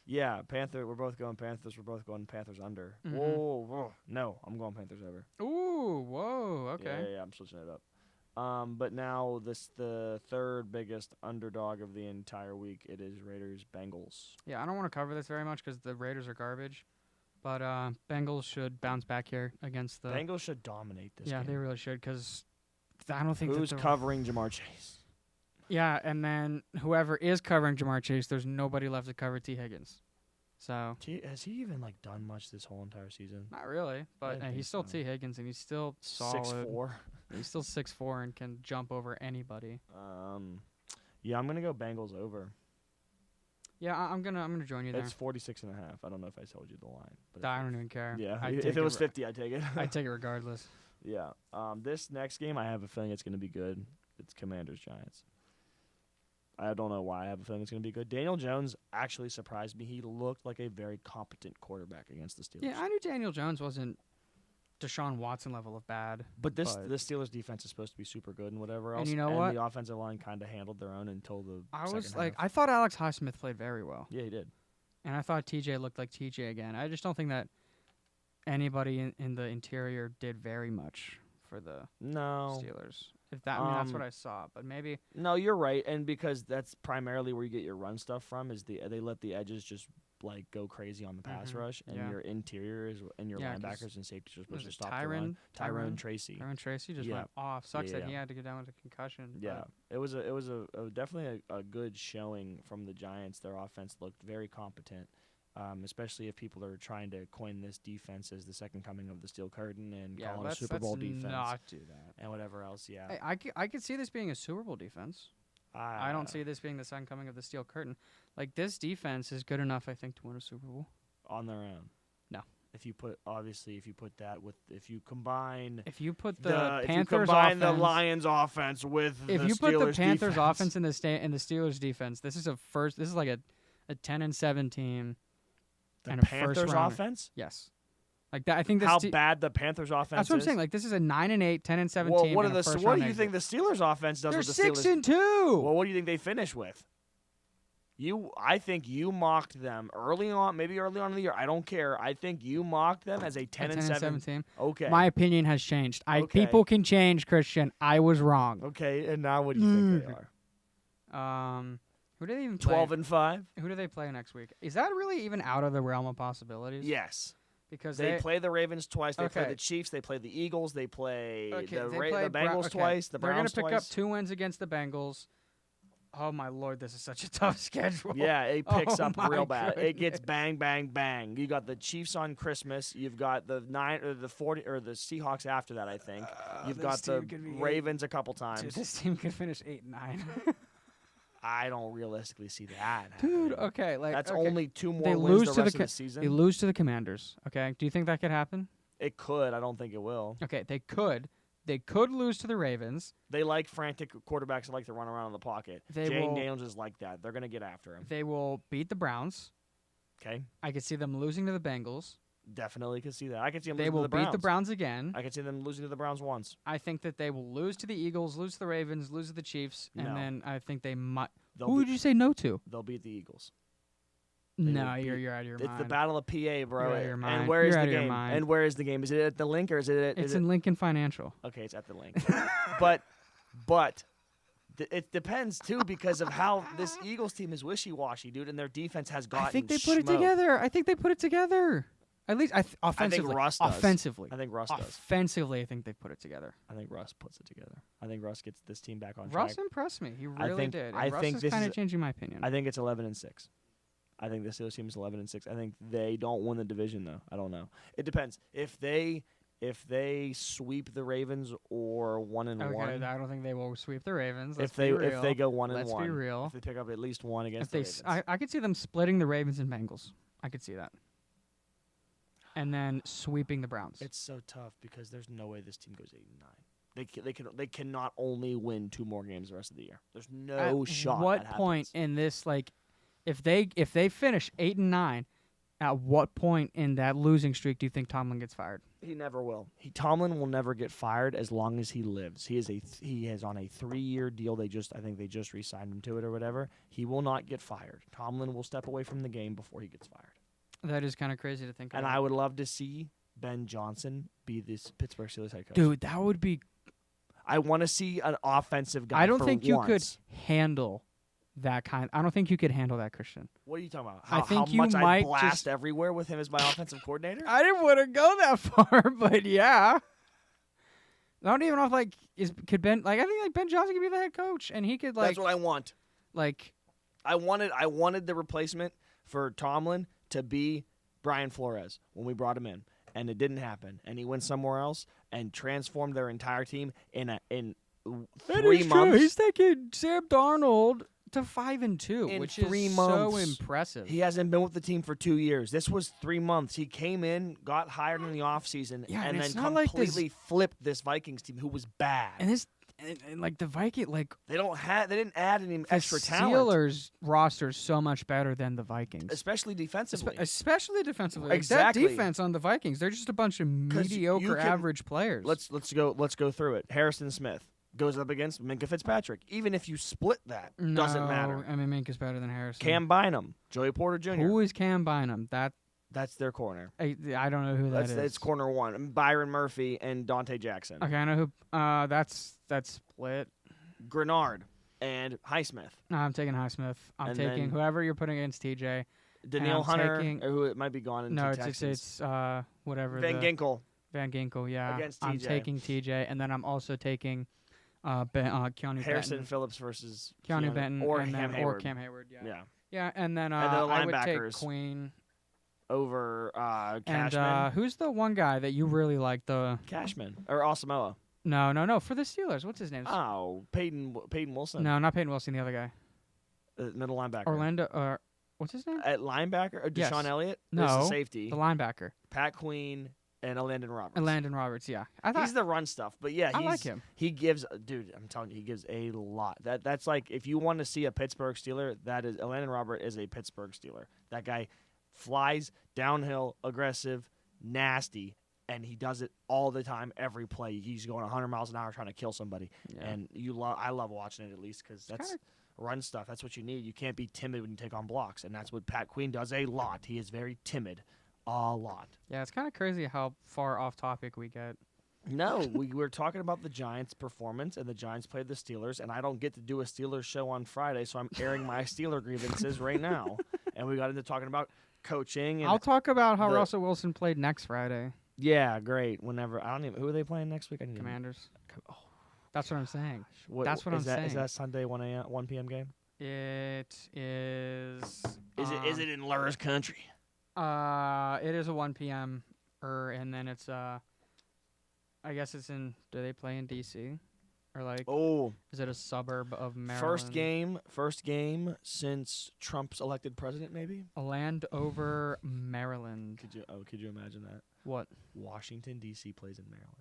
Yeah, Panther. We're both going Panthers. We're both going Panthers under. Mm-hmm. Whoa. No, I'm going Panthers over. Ooh, whoa, okay. Yeah, I'm switching it up. But now the third biggest underdog of the entire week. It is Raiders-Bengals. Yeah, I don't want to cover this very much because the Raiders are garbage. But Bengals should bounce back here against the... Bengals should dominate this game. Yeah, they really should because I don't think Who's covering Jamar Chase? Yeah, and then whoever is covering Jamar Chase, there's nobody left to cover T. Higgins. So has he even done much this whole entire season? Not really, but he's still T. Higgins, and he's still solid. 6'4". He's still 6'4" and can jump over anybody. Yeah, I'm gonna go Bengals over. Yeah, I'm gonna join you there. It's 46.5. I don't know if I told you the line. But I don't even care. Yeah, if it was 50, I'd take it. I'd take it regardless. Yeah. This next game, I have a feeling it's gonna be good. It's Commanders-Giants. I don't know why I have a feeling it's going to be good. Daniel Jones actually surprised me. He looked like a very competent quarterback against the Steelers. Yeah, I knew Daniel Jones wasn't Deshaun Watson level of bad. But the Steelers defense is supposed to be super good and whatever else. And you know what? The offensive line kind of handled their own until the second half. I thought Alex Highsmith played very well. Yeah, he did. And I thought TJ looked like TJ again. I just don't think that anybody in the interior did very much for the Steelers. That's what I saw, but maybe no, you're right, and because that's primarily where you get your run stuff from is they let the edges just go crazy on the pass rush, and your interior and your linebackers and safeties are supposed to stop the run. Tyrone Tracy just went off. Sucks that he had to go down with a concussion. Yeah, it was definitely a good showing from the Giants. Their offense looked very competent. Especially if people are trying to coin this defense as the second coming of the Steel Curtain and call it a Super Bowl defense. Not do that. And whatever else, yeah. I could see this being a Super Bowl defense. I don't see this being the second coming of the Steel Curtain. This defense is good enough, I think, to win a Super Bowl. On their own. No. If you put the Lions offense with if the you Steelers put the Panthers defense. offense in the Steelers defense, this is like a 10-7 team. The Panthers offense? Yes. That. I think how bad the Panthers offense is. That's what I'm saying. This is a 9-8, 10-7 well, team. What do you think the Steelers offense does with the Steelers? They're 6-2. Well, what do you think they finish with? I think you mocked them early on in the year. I don't care. I think you mocked them as a 10-7 team. Okay. My opinion has changed. People can change, Christian. I was wrong. Okay, and now what do you think they are? Who do they even play? 12-5. Who do they play next week? Is that really even out of the realm of possibilities? Yes. because They play the Ravens twice. They play Okay. the Chiefs. They play the Eagles. They play Okay, the they play Bengals twice. The They're Browns gonna pick twice. up 2 wins against the Bengals. Oh my lord, this is such a tough schedule. Yeah, it picks Oh up my real bad. It gets goodness. bang, bang, bang. You got the Chiefs on Christmas. You've got the 40 or the Seahawks after that. I think you've this got the team could be Ravens a couple Dude, times. this team could finish 8-9. I don't realistically see that. Dude, happening. okay, like That's okay. only 2 more They wins lose the to rest the of the season. They lose to the Commanders. Okay, do you think that could happen? It could. I don't think it will. Okay, they could. They could lose to the Ravens. They like frantic quarterbacks that like to run around in the pocket. They Jane will- Daniels is like that. They're going to get after him. They will beat the Browns. Okay? I could see them losing to the Bengals. Definitely can see that. I can see them They losing to will the beat Browns. the Browns again. I can see them losing to the Browns once. I think that they will lose to the Eagles, lose to the Ravens, lose to the Chiefs, No. and then I think they might. They'll Who would you say no to? They'll beat the Eagles. They No, will you're beat- out of your It's mind. the Battle of PA, bro. You're out of your mind. And where is You're out the of your game? mind. And where is the game? Is it at the Link or is it? It's in Lincoln Financial. Okay, it's at the Link. but it depends too because of how this Eagles team is wishy-washy, dude, and their defense has gotten. I think they put it smoked. together. I think they put it together. At least offensively. I think Russ does. Offensively. I think Russ does. Offensively, I think they put it together. I think Russ puts it together. I think Russ gets this team back on Russ track. impressed me. He I really think- did. And I Russ think is this kind of is- changing my opinion. I think it's 11-6. I think the Steelers team is 11-6. I think they don't win the division though. I don't know. It depends. If they sweep the Ravens or 1-1. Okay, I don't think they will sweep the Ravens. If they go 1-1. Let's be real. If they pick up at least one against If the they, Ravens. I could see them splitting the Ravens and Bengals. I could see that. And then sweeping the Browns. It's so tough because there's no way this team goes 8-9. They cannot only win 2 more games the rest of the year. There's no shot. What that point happens. in this, like, if they finish 8-9, at what point in that losing streak do you think Tomlin gets fired? He never will. Tomlin will never get fired as long as he lives. He is on a 3-year deal. I think they just re-signed him to it or whatever. He will not get fired. Tomlin will step away from the game before he gets fired. That is kind of crazy to think And about. I would love to see Ben Johnson be this Pittsburgh Steelers head coach. Dude, that would be. I want to see an offensive guy. I don't for think you could once. handle that kind. I don't think you could handle that, Christian. What are you talking about? I think how you much I might blast just- everywhere with him as my offensive coordinator? I didn't want to go that far, but yeah. I don't even know if I think Ben Johnson could be the head coach, and he could That's what I want. like. I wanted the replacement for Tomlin to be Brian Flores when we brought him in, and it didn't happen. And he went somewhere else and transformed their entire team in 3 months. He's taking Sam Darnold to 5-2, In which 3 is months. so impressive. He hasn't been with the team for 2 years. This was 3 months. He came in, got hired in the offseason, Yeah, and and then it's not like this- completely flipped this Vikings team who was bad. And like the Viking, like They didn't add any the extra talent, Steelers roster is so much better than the Vikings, especially defensively. especially defensively. Like, Exactly. that defense on the Vikings, they're just a bunch of 'Cause you mediocre, can- average players. Let's go through it. Harrison Smith goes up against Minka Fitzpatrick. Even if you split that, doesn't No, matter. I mean, Minka's better than Harrison. Cam Bynum, Joey Porter Jr. Who is Cam Bynum? That's their corner. I don't know who that is. That's corner one. Byron Murphy and Dante Jackson. Okay, I know who. That's split. Grenard and Highsmith. No, I'm taking Highsmith. I'm And taking then- whoever you're putting against TJ. Daniil I'm Hunter, taking- or who it might be gone into No, Texas. it's whatever. Van Ginkel. Van Ginkel, yeah. Against I'm TJ. taking TJ, and then I'm also taking Keanu Harrison Benton. Phillips versus Keanu Benton or and Cam then, Hayward. or Cam Hayward, yeah. Yeah. Yeah, and then then the I would take linebackers. Queen. Over And Cashman. who's the one guy that you really like? Cashman or Asamoah. No, for the Steelers. What's his name? Oh, Peyton Wilson. No, not Peyton Wilson. The other guy, Middle linebacker. Orlando. What's his name? At linebacker, or Yes. Deshaun Elliott. No, This is safety. The linebacker, Pat Queen and Landon Roberts. Landon Roberts. Yeah, I thought He's the run stuff, but yeah, I like him. He gives, dude. I'm telling you, he gives a lot. That's like if you want to see a Pittsburgh Steeler, that is Landon Roberts is a Pittsburgh Steeler. That guy flies downhill, aggressive, nasty, and he does it all the time, every play. He's going 100 miles an hour trying to kill somebody, Yeah. and I love watching it at least because that's kinda- run stuff. That's what you need. You can't be timid when you take on blocks, and that's what Pat Queen does a lot. He is very timid, a lot. Yeah, it's kind of crazy how far off topic we get. No, we were talking about the Giants' performance, and the Giants played the Steelers, and I don't get to do a Steelers show on Friday, so I'm airing my Steeler grievances right now. And we got into talking about coaching. And I'll talk about how the- Russell Wilson played next Friday. yeah, great. Whenever I don't even who are they playing next week? I need Commanders. Oh, That's what I'm saying. what, That's what is I'm that, saying. Is that Sunday 1 p.m. game? It is. Is it in Lur's country? It is a 1 p.m. And then it's I guess it's in. Do they play in D.C. or like? Oh, Is it a suburb of Maryland? First game since Trump's elected president. Maybe. Landover, Maryland. Could you imagine that? What? Washington D.C. plays in Maryland.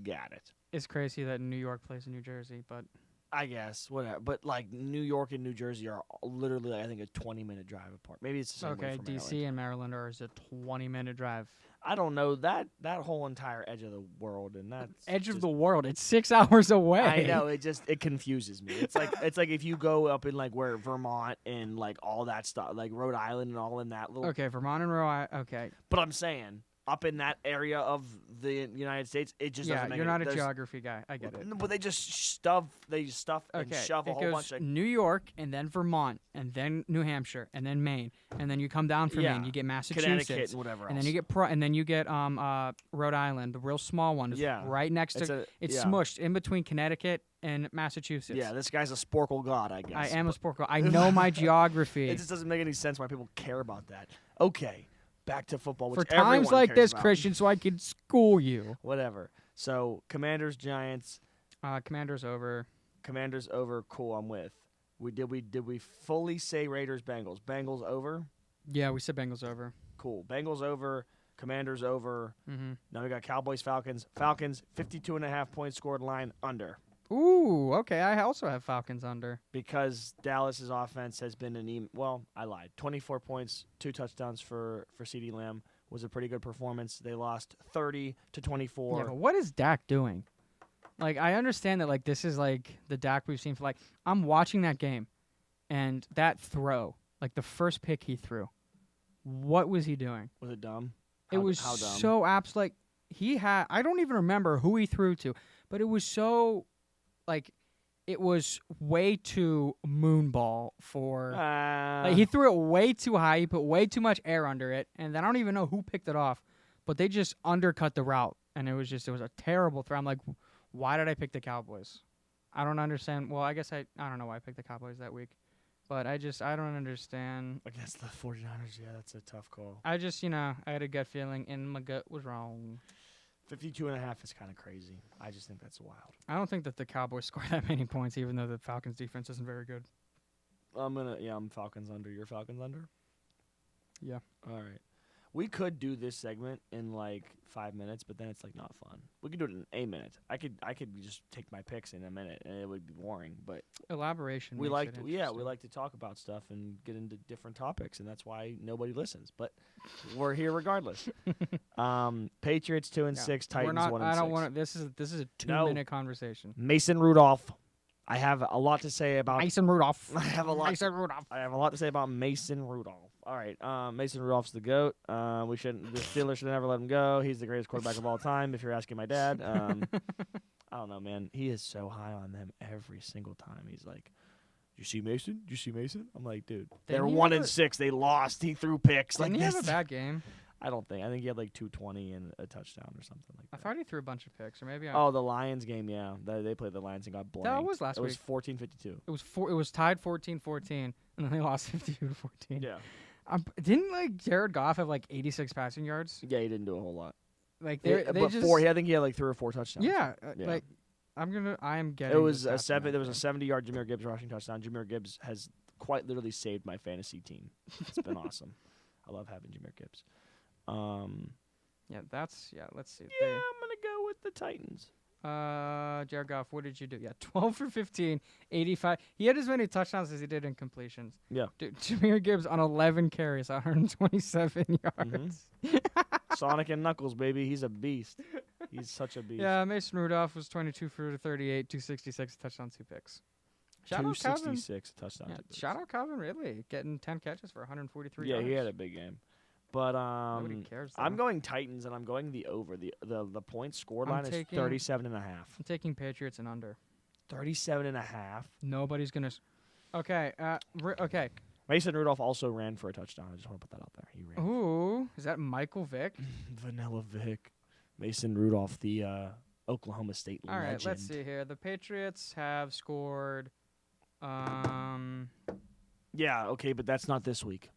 Got it. It's crazy that New York plays in New Jersey, but I guess whatever. But like New York and New Jersey are literally, I think, a 20-minute drive apart. Maybe it's the same way okay. for D.C. and Maryland are is a 20-minute drive. I don't know that whole entire edge of the world, and that's Edge of just- the world. It's 6 hours away. I know it confuses me. It's like if you go up in like where Vermont and like all that stuff, like Rhode Island and all in that little. Okay, Vermont and Rhode Island. Okay. But I'm saying up in that area of the United States, it just Yeah, doesn't make you're not a there's- geography guy. I get it. No, but they just stuff and Okay, shove a it whole goes bunch of. New York and then Vermont and then New Hampshire and then Maine and then you come down from Yeah, Maine, you get Connecticut Massachusetts and whatever else. and then you get Rhode Island, the real small one, is Yeah. right next to. It's yeah. smushed in between Connecticut and Massachusetts. Yeah, this guy's a sporkle god, I guess. I am a sport girl. I know my geography. It just doesn't make any sense why people care about that. Okay, back to football. Which For times everyone like cares this, about. Christian, so I could school you. Whatever. So Commanders, Giants. Commanders over. Commanders over. Cool, I'm with. Did we fully say Raiders, Bengals? Bengals over. Yeah, we said Bengals over. Cool. Bengals over. Commanders over. Mm-hmm. Now we got Cowboys, Falcons. Falcons 52.5 points scored line under. Ooh, okay. I also have Falcons under. Because Dallas's offense has been I lied. 24 points, 2 touchdowns for CeeDee Lamb was a pretty good performance. They lost 30-24. Yeah, but what is Dak doing? Like, I understand that, like, this is, like, the Dak we've seen for, like, I'm watching that game, and that throw, like, the first pick he threw, what was he doing? Was it dumb? It was how dumb? so like, I don't even remember who he threw to, but it was so, like, it was way too moonball for, like, he threw it way too high, he put way too much air under it, and then I don't even know who picked it off, but they just undercut the route, and it was a terrible throw. I'm like, why did I pick the Cowboys? I don't understand. Well, I guess I don't know why I picked the Cowboys that week, but I don't understand. Against the 49ers, yeah, that's a tough call. I had a gut feeling, and my gut was wrong. 52.5 is kind of crazy. I just think that's wild. I don't think that the Cowboys score that many points, even though the Falcons' defense isn't very good. I'm Falcons under. You're Falcons under? Yeah. All right. We could do this segment in like 5 minutes, but then it's like not fun. We could do it in a minute. I could just take my picks in a minute, and it would be boring. But Elaboration. we makes it we interesting. like to talk about stuff and get into different topics, and that's why nobody listens. But we're here regardless. Patriots 2-6, Titans We're not. 1-6. I don't want to. This is a 2-minute conversation. Mason Rudolph. I have a lot to say about Mason Rudolph. I have a lot. Mason Rudolph. I have a lot to say about Mason Rudolph. All right, Mason Rudolph's the GOAT. The Steelers should never let him go. He's the greatest quarterback of all time, if you're asking my dad. I don't know, man. He is so high on them every single time. He's like, "You see Mason? You see Mason?" I'm like, dude, they're 1-6. They lost. He threw picks. Didn't Like he this. have a bad game? I don't think. I think he had like 220 and a touchdown or something like I that. thought he threw a bunch of picks, or maybe. Oh, the Lions game, yeah. They played the Lions and got blanked. That was last It was week. 14-52. It was tied 14-14, and then they lost 52-14. Yeah. Didn't like Jared Goff have like 86 passing yards? Yeah, he didn't do a whole lot. Like They they just I think he had like 3 or 4 touchdowns. yeah, Yeah. like I am getting. It was the a stats from There was that a 70-yard Jahmyr Gibbs rushing touchdown. Jahmyr Gibbs has quite literally saved my fantasy team. It's been awesome. I love having Jahmyr Gibbs. game. Let's see. Yeah, I'm gonna go with the Titans. Jared Goff, what did you do? Yeah, 12 for 15, 85. He had as many touchdowns as he did incompletions. Yeah. Dude, Jahmyr Gibbs on 11 carries, 127 yards. Sonic and Knuckles, baby. He's a beast. He's such a beast. Yeah, Mason Rudolph was 22 for 38, 266, touchdown, 2 picks. Shout out Calvin. 266 touchdowns. Yeah, shout out Calvin Ridley, getting 10 catches for 143 Yeah, yards. he had a big game. But Nobody cares, though. I'm going Titans, and I'm going the over. The point scored line is 37.5. I'm taking Patriots and under. 37.5. Nobody's going to... Okay, okay. Mason Rudolph also ran for a touchdown. I just want to put that out there. He ran. Ooh, is that Michael Vick? Vanilla Vic. Mason Rudolph, the Oklahoma State All legend. right, let's see here. The Patriots have scored. Yeah, okay, but that's not this week.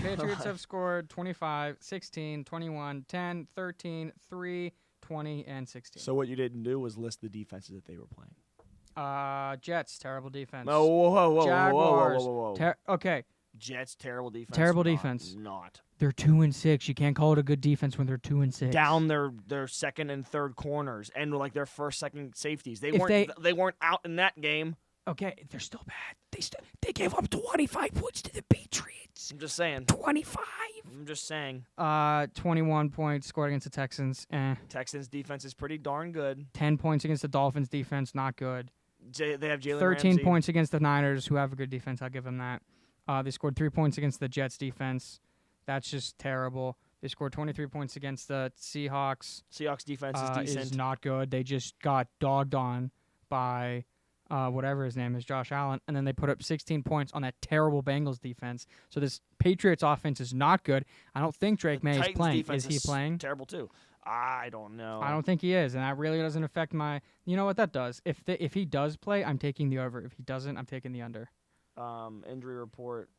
Patriots have scored 25, 16, 21, 10, 13, 3, 20, and 16. So what you didn't do was list the defenses that they were playing. Jets, terrible defense. Oh, whoa, Jaguars. whoa. Okay, Jets, terrible defense. Terrible defense. Not. they're 2-6. You can't call it a good defense when they're 2-6. Down their second and third corners and like their first, second safeties. They weren't out in that game. Okay, they're still bad. They gave up 25 points to the Patriots. I'm just saying. 25. I'm just saying. 21 points scored against the Texans. Texans defense is pretty darn good. 10 points against the Dolphins defense, not good. They have Jalen 13 Ramsey. points against the Niners, who have a good defense. I'll give them that. They scored 3 points against the Jets defense. That's just terrible. They scored 23 points against the Seahawks. Seahawks defense is decent. Is not good. They just got dogged on by whatever his name is, Josh Allen, and then they put up 16 points on that terrible Bengals defense. So this Patriots offense is not good. I don't think Drake May is playing. Is he playing? Terrible too. I don't know. I don't think he is, and that really doesn't affect my. You know what that does? If he does play, I'm taking the over. If he doesn't, I'm taking the under. Injury report.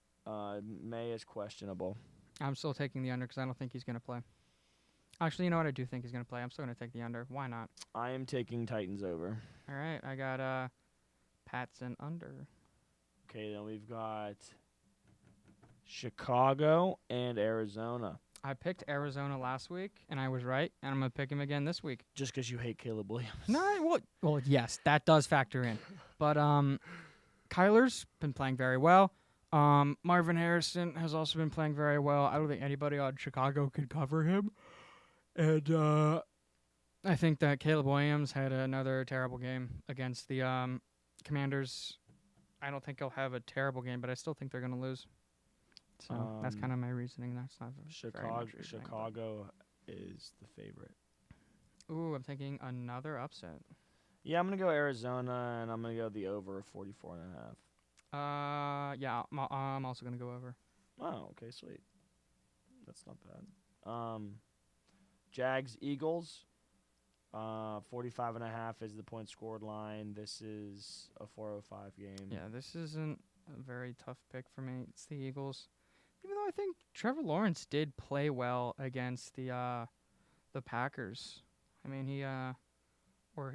May is questionable. I'm still taking the under because I don't think he's going to play. Actually, you know what? I do think he's going to play. I'm still going to take the under. Why not? I am taking Titans over. All right, I got Pats and under. Okay, then we've got Chicago and Arizona. I picked Arizona last week, and I was right, and I'm going to pick him again this week. Just because you hate Caleb Williams. No, well, yes, that does factor in. But Kyler's been playing very well. Marvin Harrison has also been playing very well. I don't think anybody on Chicago could cover him. And I think that Caleb Williams had another terrible game against the Commanders. I don't think he'll have a terrible game, but I still think they're going to lose. So that's kind of my reasoning. That's not very much reasoning, Chicago is the favorite. Ooh, I'm thinking another upset. Yeah, I'm going to go Arizona, and I'm going to go the over 44.5. Yeah, I'm also going to go over. Oh, okay, sweet. That's not bad. Jags, Eagles. 45.5 is the point scored line. This is a 4:05 game. Yeah, this isn't a very tough pick for me. It's the Eagles. Even though I think Trevor Lawrence did play well against the Packers. I mean, he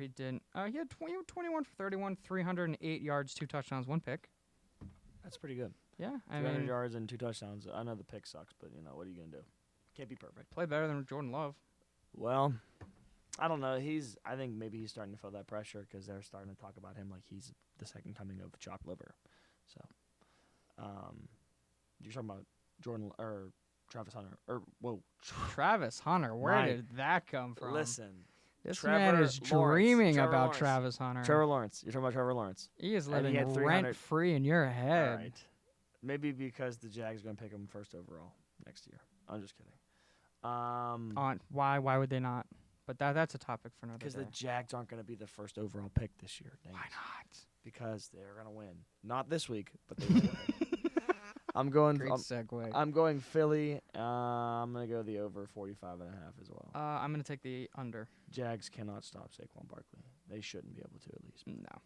didn't. He had 21 for 31, 308 yards, 2 touchdowns, 1 pick. That's pretty good. Yeah, 300 yards and 2 touchdowns. I know the pick sucks, but what are you gonna do? Can't be perfect. Play better than Jordan Love. Well, I don't know. I think maybe he's starting to feel that pressure because they're starting to talk about him like he's the second coming of chopped liver. So, you're talking about Jordan or Travis Hunter Travis Hunter. Where did that come from? Listen, this man is dreaming about Lawrence. Travis Hunter. Trevor Lawrence. You're talking about Trevor Lawrence. He is And living he had rent free in your head. All right. Maybe because the Jags are going to pick him first overall next year. I'm just kidding. Why would they not? But that's a topic for another day. Because the Jags aren't going to be the first overall pick this year. Dang Why it. not? Because they're going to win. Not this week, but they will win. Great segue. I'm going Philly. I'm going to go the over 45.5 as well. I'm going to take the under. Jags cannot stop Saquon Barkley. They shouldn't be able to, at least. No.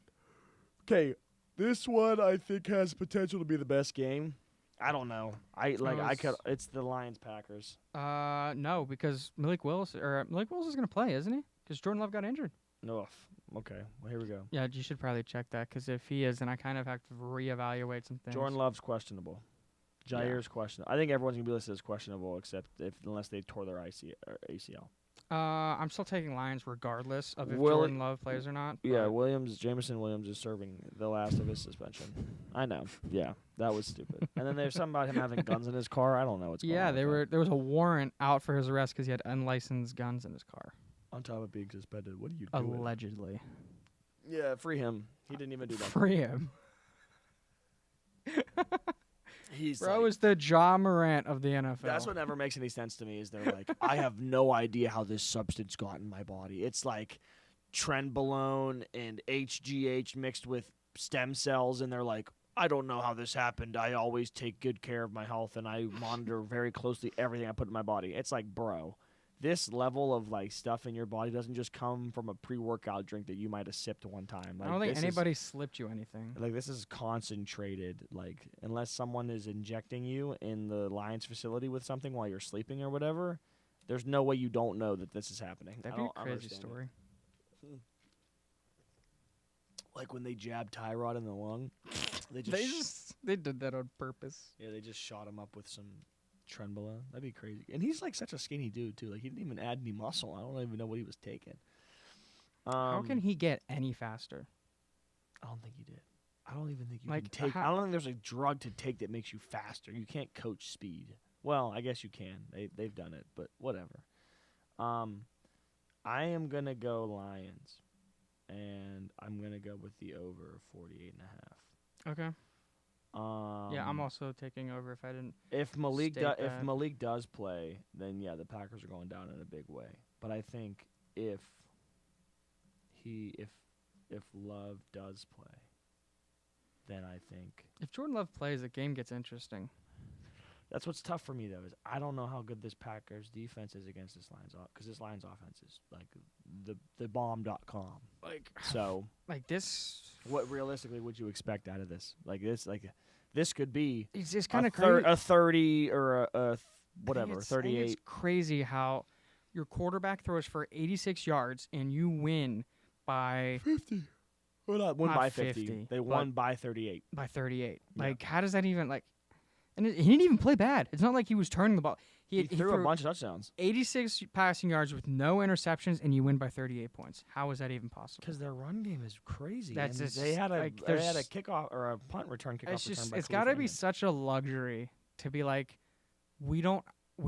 Okay, this one I think has potential to be the best game. I don't know. It's the Lions Packers. No, because Malik Willis is going to play, isn't he? Because Jordan Love got injured. No. Okay. Well, here we go. Yeah, you should probably check that because if he is, then I kind of have to reevaluate some things. Jordan Love's questionable. Jair's questionable. I think everyone's going to be listed as questionable unless they tore their ACL. I'm still taking Lions regardless of if Jordan Love plays or not. Yeah, Jameson Williams is serving the last of his suspension. I know. Yeah, that was stupid. And then there's something about him having guns in his car. I don't know what's going on. Yeah, there was a warrant out for his arrest because he had unlicensed guns in his car. On top of being suspended. What are you doing? Allegedly. Yeah, free him. He didn't even do that. Free him. He's Bro is the Ja Morant of the NFL. That's what never makes any sense to me is they're like, I have no idea how this substance got in my body. It's like trenbolone and HGH mixed with stem cells, and they're like, I don't know how this happened. I always take good care of my health, and I monitor very closely everything I put in my body. It's like, bro, this level of like stuff in your body doesn't just come from a pre-workout drink that you might have sipped one time. Like, I don't think this anybody slipped you anything. like this is concentrated. Like, unless someone is injecting you in the Lions facility with something while you're sleeping or whatever, there's no way you don't know that this is happening. That'd I be don't a crazy understand it. story. Like when they jabbed Tyrod in the lung, they did that on purpose. yeah, they just shot him up with some Trenbola. That'd be crazy. And he's like such a skinny dude too. Like he didn't even add any muscle. I don't even know what he was taking. How can he get any faster? I don't think he did. I don't even think you Like, can take. I don't think there's a drug to take that makes you faster. You can't coach speed. Well, I guess you can. They've done it, but whatever. I am gonna go Lions, and I'm gonna go with the over 48.5. Okay. Yeah, I'm also taking over if I didn't. If Malik state if that. Malik does play, then yeah, the Packers are going down in a big way. But I think if Love does play, then I think If Jordan Love plays, the game gets interesting. that's what's tough for me though is I don't know how good this Packers defense is against this Lions because this Lions offense is like the bomb.com. Like, So like this. what realistically would you expect out of this? This could be It's just kind a, of crazy. a 30 or a I think whatever it's 38. crazy how your quarterback throws for 86 yards and you win by 50. Well, not won Not by 50. 50, They but- won by 38. 38. Yeah. Like, how does that even like? And he didn't even play bad. It's not like he was turning the ball. He threw a bunch of touchdowns 86 passing yards with no interceptions, and you win by 38 points. How is that even possible? because their run game is crazy. That's and just, they had like, a there's- kickoff or a punt return kickoff It's return just by it's Khalil got to be Raymond. such a luxury to be like, we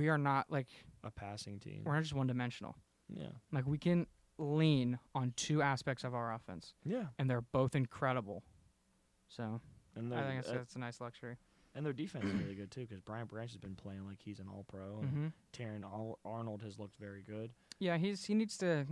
are not like a passing team. we're not just one dimensional. Yeah. Like we can lean on two aspects of our offense, Yeah. and they're both incredible. So And I think that's a nice luxury. and their defense is really good too because Brian Branch has been playing like he's an All-Pro and Mm-hmm. Taron Arnold has looked very good. Yeah, he needs to,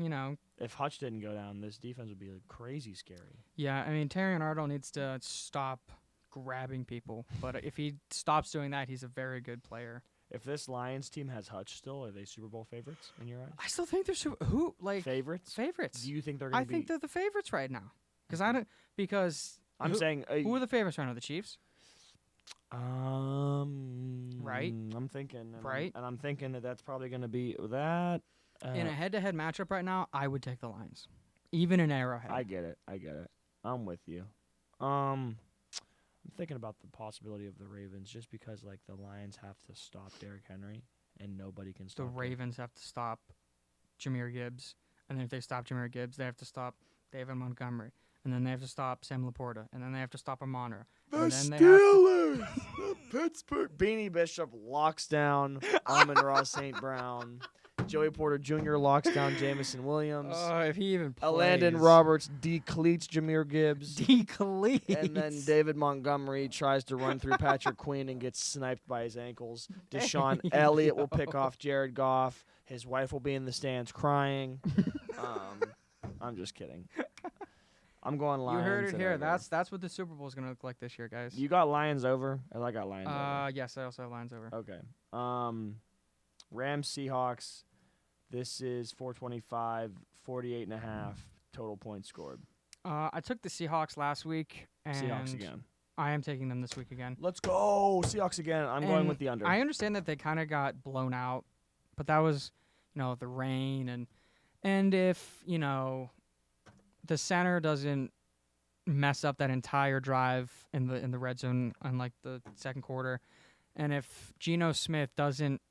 If Hutch didn't go down, this defense would be like, crazy scary. Yeah, I mean, Terry Arnold needs to stop grabbing people. But if he stops doing that, he's a very good player. If this Lions team has Hutch still, are they Super Bowl favorites in your eyes? I still think they're Favorites? favorites. Do you think they're going I to be? think they're the favorites right now. Because I'm who, saying. who are the favorites right now? The Chiefs? Right. I'm thinking. And Right. I'm thinking that that's probably going to be that. In a head-to-head matchup right now, I would take the Lions. Even in Arrowhead. I get it. I'm with you. I'm thinking about the possibility of the Ravens just because like the Lions have to stop Derrick Henry and nobody can the stop him. Ravens have to stop Jahmyr Gibbs. And then if they stop Jahmyr Gibbs, they have to stop David Montgomery. And then they have to stop Sam Laporta. And then they have to stop Amon-Ra. The And then they have to- Steelers, the Pittsburgh Beanie Bishop locks down Amon-Ra St. Brown. Joey Porter Jr. locks down Jamison Williams. If he even plays. Landon Roberts decleats Jahmyr Gibbs. Decleats. And then David Montgomery tries to run through Patrick Queen and gets sniped by his ankles. Deshaun Elliott will pick off Jared Goff. His wife will be in the stands crying. I'm just kidding. I'm going You Lions. heard it and here. over. That's what the Super Bowl is going to look like this year, guys. You got Lions over? I got Lions over. Yes, I also have Lions over. Okay. Rams Seahawks. This is 425, 48.5 total points scored. I took the Seahawks last week, and Seahawks again. I am taking them this week again. Let's go Seahawks again. I'm going And with the under. I understand that they kind of got blown out, but that was, the rain and if the center doesn't mess up that entire drive in the red zone on like the second quarter, and if Geno Smith doesn't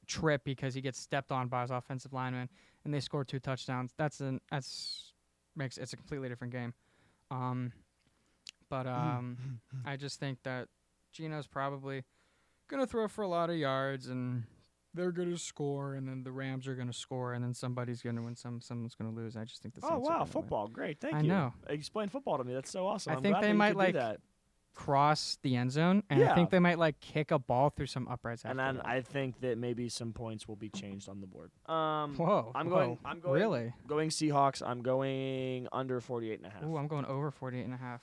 trip because he gets stepped on by his offensive lineman and they score 2 touchdowns, it's a completely different game. But I just think that Geno's probably gonna throw for a lot of yards and they're gonna score, and then the Rams are gonna score, and then somebody's gonna win, someone's gonna lose. I just think the Saints Oh are wow, gonna win. football! Great, thank I you. know. Explain football to me. That's so awesome. I I'm think glad they that you might, could like, do that. Cross the end zone, and I Yeah. think they might like kick a ball through some uprights. And after then that. I think that maybe some points will be changed on the board. Whoa! I'm whoa. going Really? Going Seahawks. I'm going under 48.5. Ooh, I'm going over 48.5.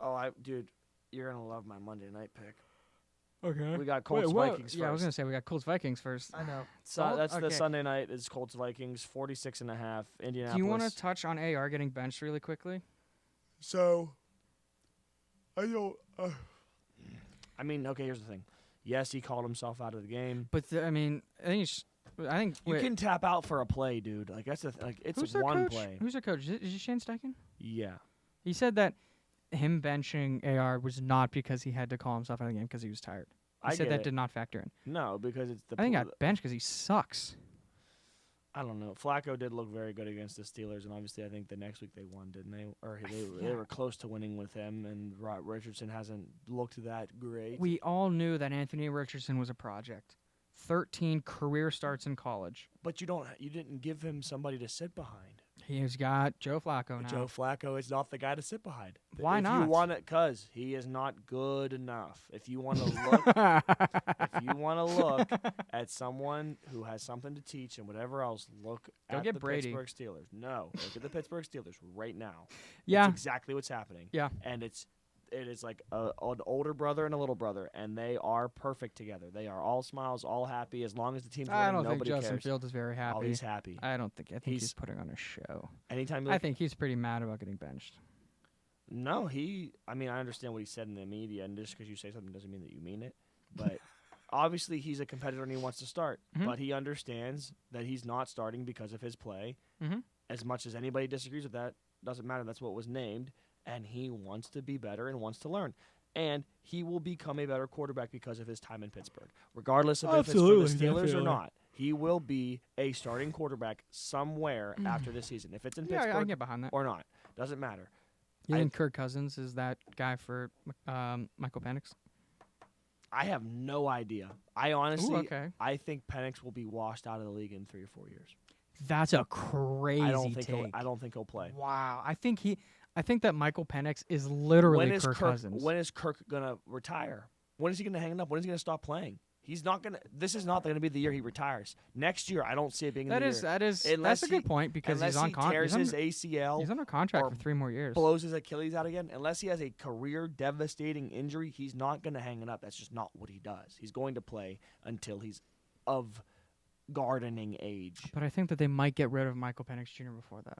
Oh, dude, You're gonna love my Monday night pick. Okay. We got Colts Vikings first. Yeah, I was gonna say we got Colts Vikings first. I know. So That's the Sunday night is Colts Vikings 46.5 Indianapolis. Do you want to touch on AR getting benched really quickly? So, I don't. I mean, okay. Here's the thing. Yes, he called himself out of the game. But I think You can tap out for a play, dude. Like that's it's who's their one coach? play. Who's their coach? Is it Shane Steichen? Yeah. He said that him benching AR was not because he had to call himself out of the game because he was tired. He said that did not factor in. No, because it's the. I think he got benched because he sucks. I don't know. Flacco did look very good against the Steelers, and obviously I think the next week they won, didn't they? Or they were close to winning with him, and Richardson hasn't looked that great. We all knew that Anthony Richardson was a project. 13 career starts in college. But you didn't give him somebody to sit behind. He's got Joe Flacco now. Joe Flacco is not the guy to sit behind. Why if not? You want it, cause he is not good enough. If you want to look, at someone who has something to teach and whatever else, look at the Brady. Pittsburgh Steelers. No, look at the Pittsburgh Steelers right now. Yeah, That's exactly what's happening. Yeah, and it is like an older brother and a little brother, and they are perfect together. They are all smiles, all happy. As long as the team's winning, I don't think nobody Justin cares. Fields is very happy. Oh, he's happy. I think he's putting on a show. Anytime. I think he's pretty mad about getting benched. No, I mean, I understand what he said in the media, and just because you say something doesn't mean that you mean it. But obviously, he's a competitor and he wants to start. Mm-hmm. But he understands that he's not starting because of his play. Mm-hmm. As much as anybody disagrees with that, doesn't matter. That's what was named. And he wants to be better and wants to learn. And he will become a better quarterback because of his time in Pittsburgh. Regardless of if it's for the Steelers or not, he will be a starting quarterback somewhere after this season. If it's in Pittsburgh I can get behind that. or not, doesn't matter. You think Kirk Cousins is that guy for Michael Penix? I have no idea. I honestly, I think Penix will be washed out of the league in 3 or 4 years. That's a crazy take. I don't think he'll play. Wow. I think that Michael Penix is literally Kirk Cousins. When is Kirk gonna retire? When is he gonna hang it up? When is he gonna stop playing? He's not gonna. This is not gonna be the year he retires. Next year, I don't see it being. That's a good point because he's on contract. Unless he tears his ACL, he's under contract for 3 more years. Blows his Achilles out again. Unless he has a career devastating injury, he's not gonna hang it up. That's just not what he does. He's going to play until he's of gardening age. But I think that they might get rid of Michael Penix Jr. before that.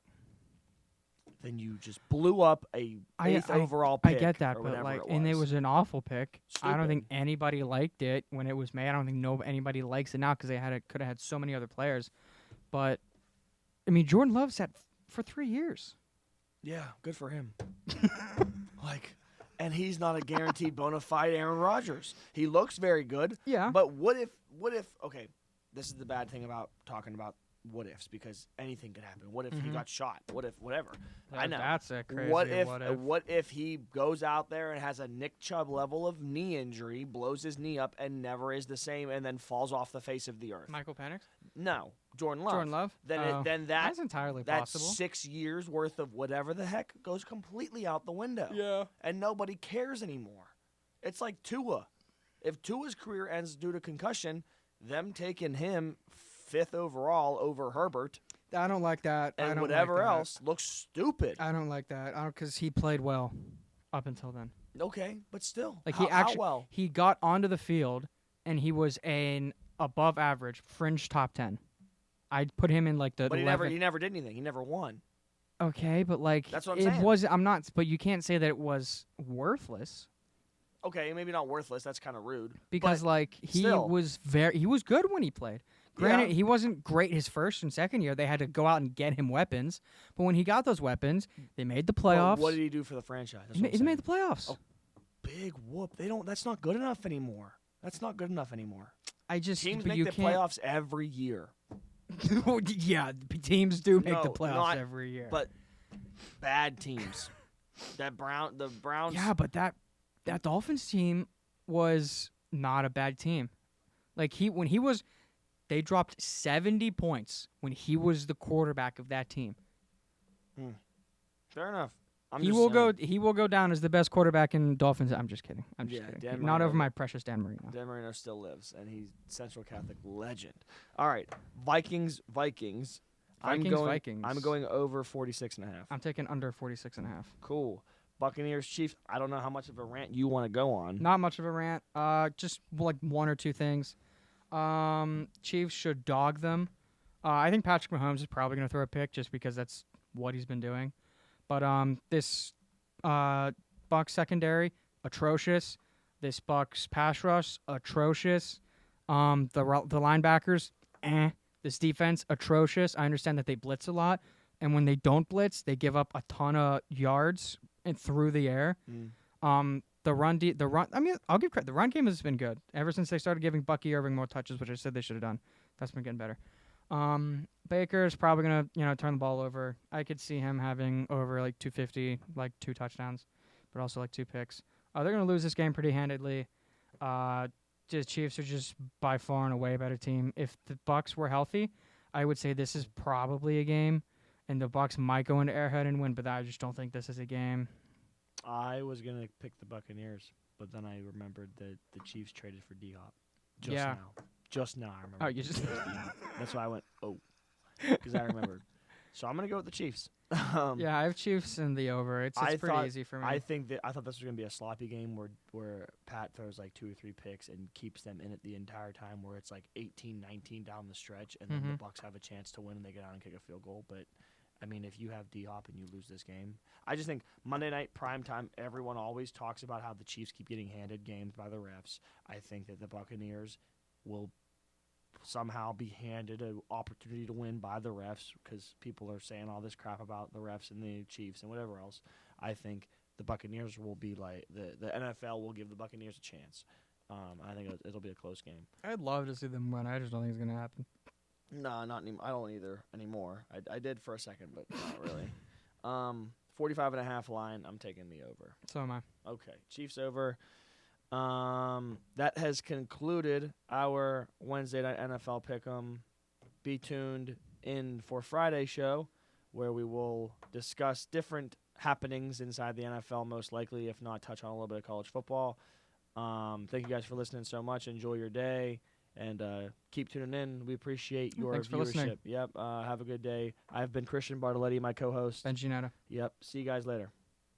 Then you just blew up a 8th overall pick. I get that, but and it was an awful pick. Stupid. I don't think anybody liked it when it was made. I don't think anybody likes it now because they could have had so many other players. But I mean, Jordan Love's had for 3 years. Yeah, good for him. And he's not a guaranteed bona fide Aaron Rodgers. He looks very good. Yeah. But what if? Okay, this is the bad thing about talking about what ifs, because anything could happen. What if he got shot? What if whatever? I know. That's a crazy what if he goes out there and has a Nick Chubb level of knee injury, blows his knee up, and never is the same, and then falls off the face of the earth? Michael Penix? No, Jordan Love. Jordan Love? Then that's entirely possible. 6 years worth of whatever the heck goes completely out the window. Yeah. And nobody cares anymore. It's like Tua. If Tua's career ends due to concussion, them taking him 5th overall over Herbert. I don't like that. And whatever else looks stupid. I don't like that. Because he played well up until then. Okay, but still. How well? He got onto the field, and he was an above average, fringe top 10. I'd put him in the But he never did anything. He never won. Okay, but that's what I'm saying. But you can't say that it was worthless. Okay, maybe not worthless. That's kind of rude. Because he was good when he played. Granted, he wasn't great his first and second year. They had to go out and get him weapons. But when he got those weapons, they made the playoffs. What did he do for the franchise? He made the playoffs. Oh, big whoop. That's not good enough anymore. Teams make the playoffs every year. Yeah, teams do make the playoffs every year. But bad teams. The Browns. Yeah, but that Dolphins team was not a bad team. They dropped 70 points when he was the quarterback of that team. Fair enough. He will go down as the best quarterback in Dolphins. I'm just kidding. Not over my precious Dan Marino. Dan Marino still lives, and he's Central Catholic legend. All right, Vikings. Vikings. I'm going over 46.5. I'm taking under 46.5. Cool. Buccaneers, Chiefs. I don't know how much of a rant you want to go on. Not much of a rant. Just like one or two things. Chiefs should dog them. I think Patrick Mahomes is probably going to throw a pick just because that's what he's been doing. But this Bucs secondary, atrocious. This Bucs pass rush, atrocious. The linebackers, This defense, atrocious. I understand that they blitz a lot, and when they don't blitz, they give up a ton of yards and through the air. The run. I mean, I'll give credit. The run game has been good ever since they started giving Bucky Irving more touches, which I said they should have done. That's been getting better. Baker's probably gonna turn the ball over. I could see him having over like 250, like 2 touchdowns, but also like 2 picks. They're gonna lose this game pretty handedly. The Chiefs are just by far and away a better team. If the Bucs were healthy, I would say this is probably a game, and the Bucs might go into Arrowhead and win. But I just don't think this is a game. I was gonna pick the Buccaneers, but then I remembered that the Chiefs traded for D-Hop just Yeah. now. Just now, I remember. Oh, you just That's why I went because I remembered. So I'm gonna go with the Chiefs. yeah, I have Chiefs in the over. It's pretty easy for me. I thought this was gonna be a sloppy game where Pat throws like 2 or 3 picks and keeps them in it the entire time, where it's like 18-19 down the stretch, and then the Bucs have a chance to win and they get out and kick a field goal. But I mean, if you have D-Hop and you lose this game, I just think Monday night prime time, everyone always talks about how the Chiefs keep getting handed games by the refs. I think that the Buccaneers will somehow be handed an opportunity to win by the refs because people are saying all this crap about the refs and the Chiefs and whatever else. I think the Buccaneers will be like the NFL will give the Buccaneers a chance. I think it'll be a close game. I'd love to see them win. I just don't think it's gonna happen. No, not anymore. I don't either anymore. I did for a second, but not really. 45.5 line. I'm taking the over. So am I. Okay, Chiefs over. That has concluded our Wednesday night NFL pick'em. Be tuned in for Friday's show, where we will discuss different happenings inside the NFL, most likely, if not touch on a little bit of college football. Thank you guys for listening so much. Enjoy your day, and keep tuning in. We appreciate your Thanks for viewership. listening. Yep. Have a good day. I've been Christian Bartoletti, my co-host. Ben Giannetta. Yep. See you guys later.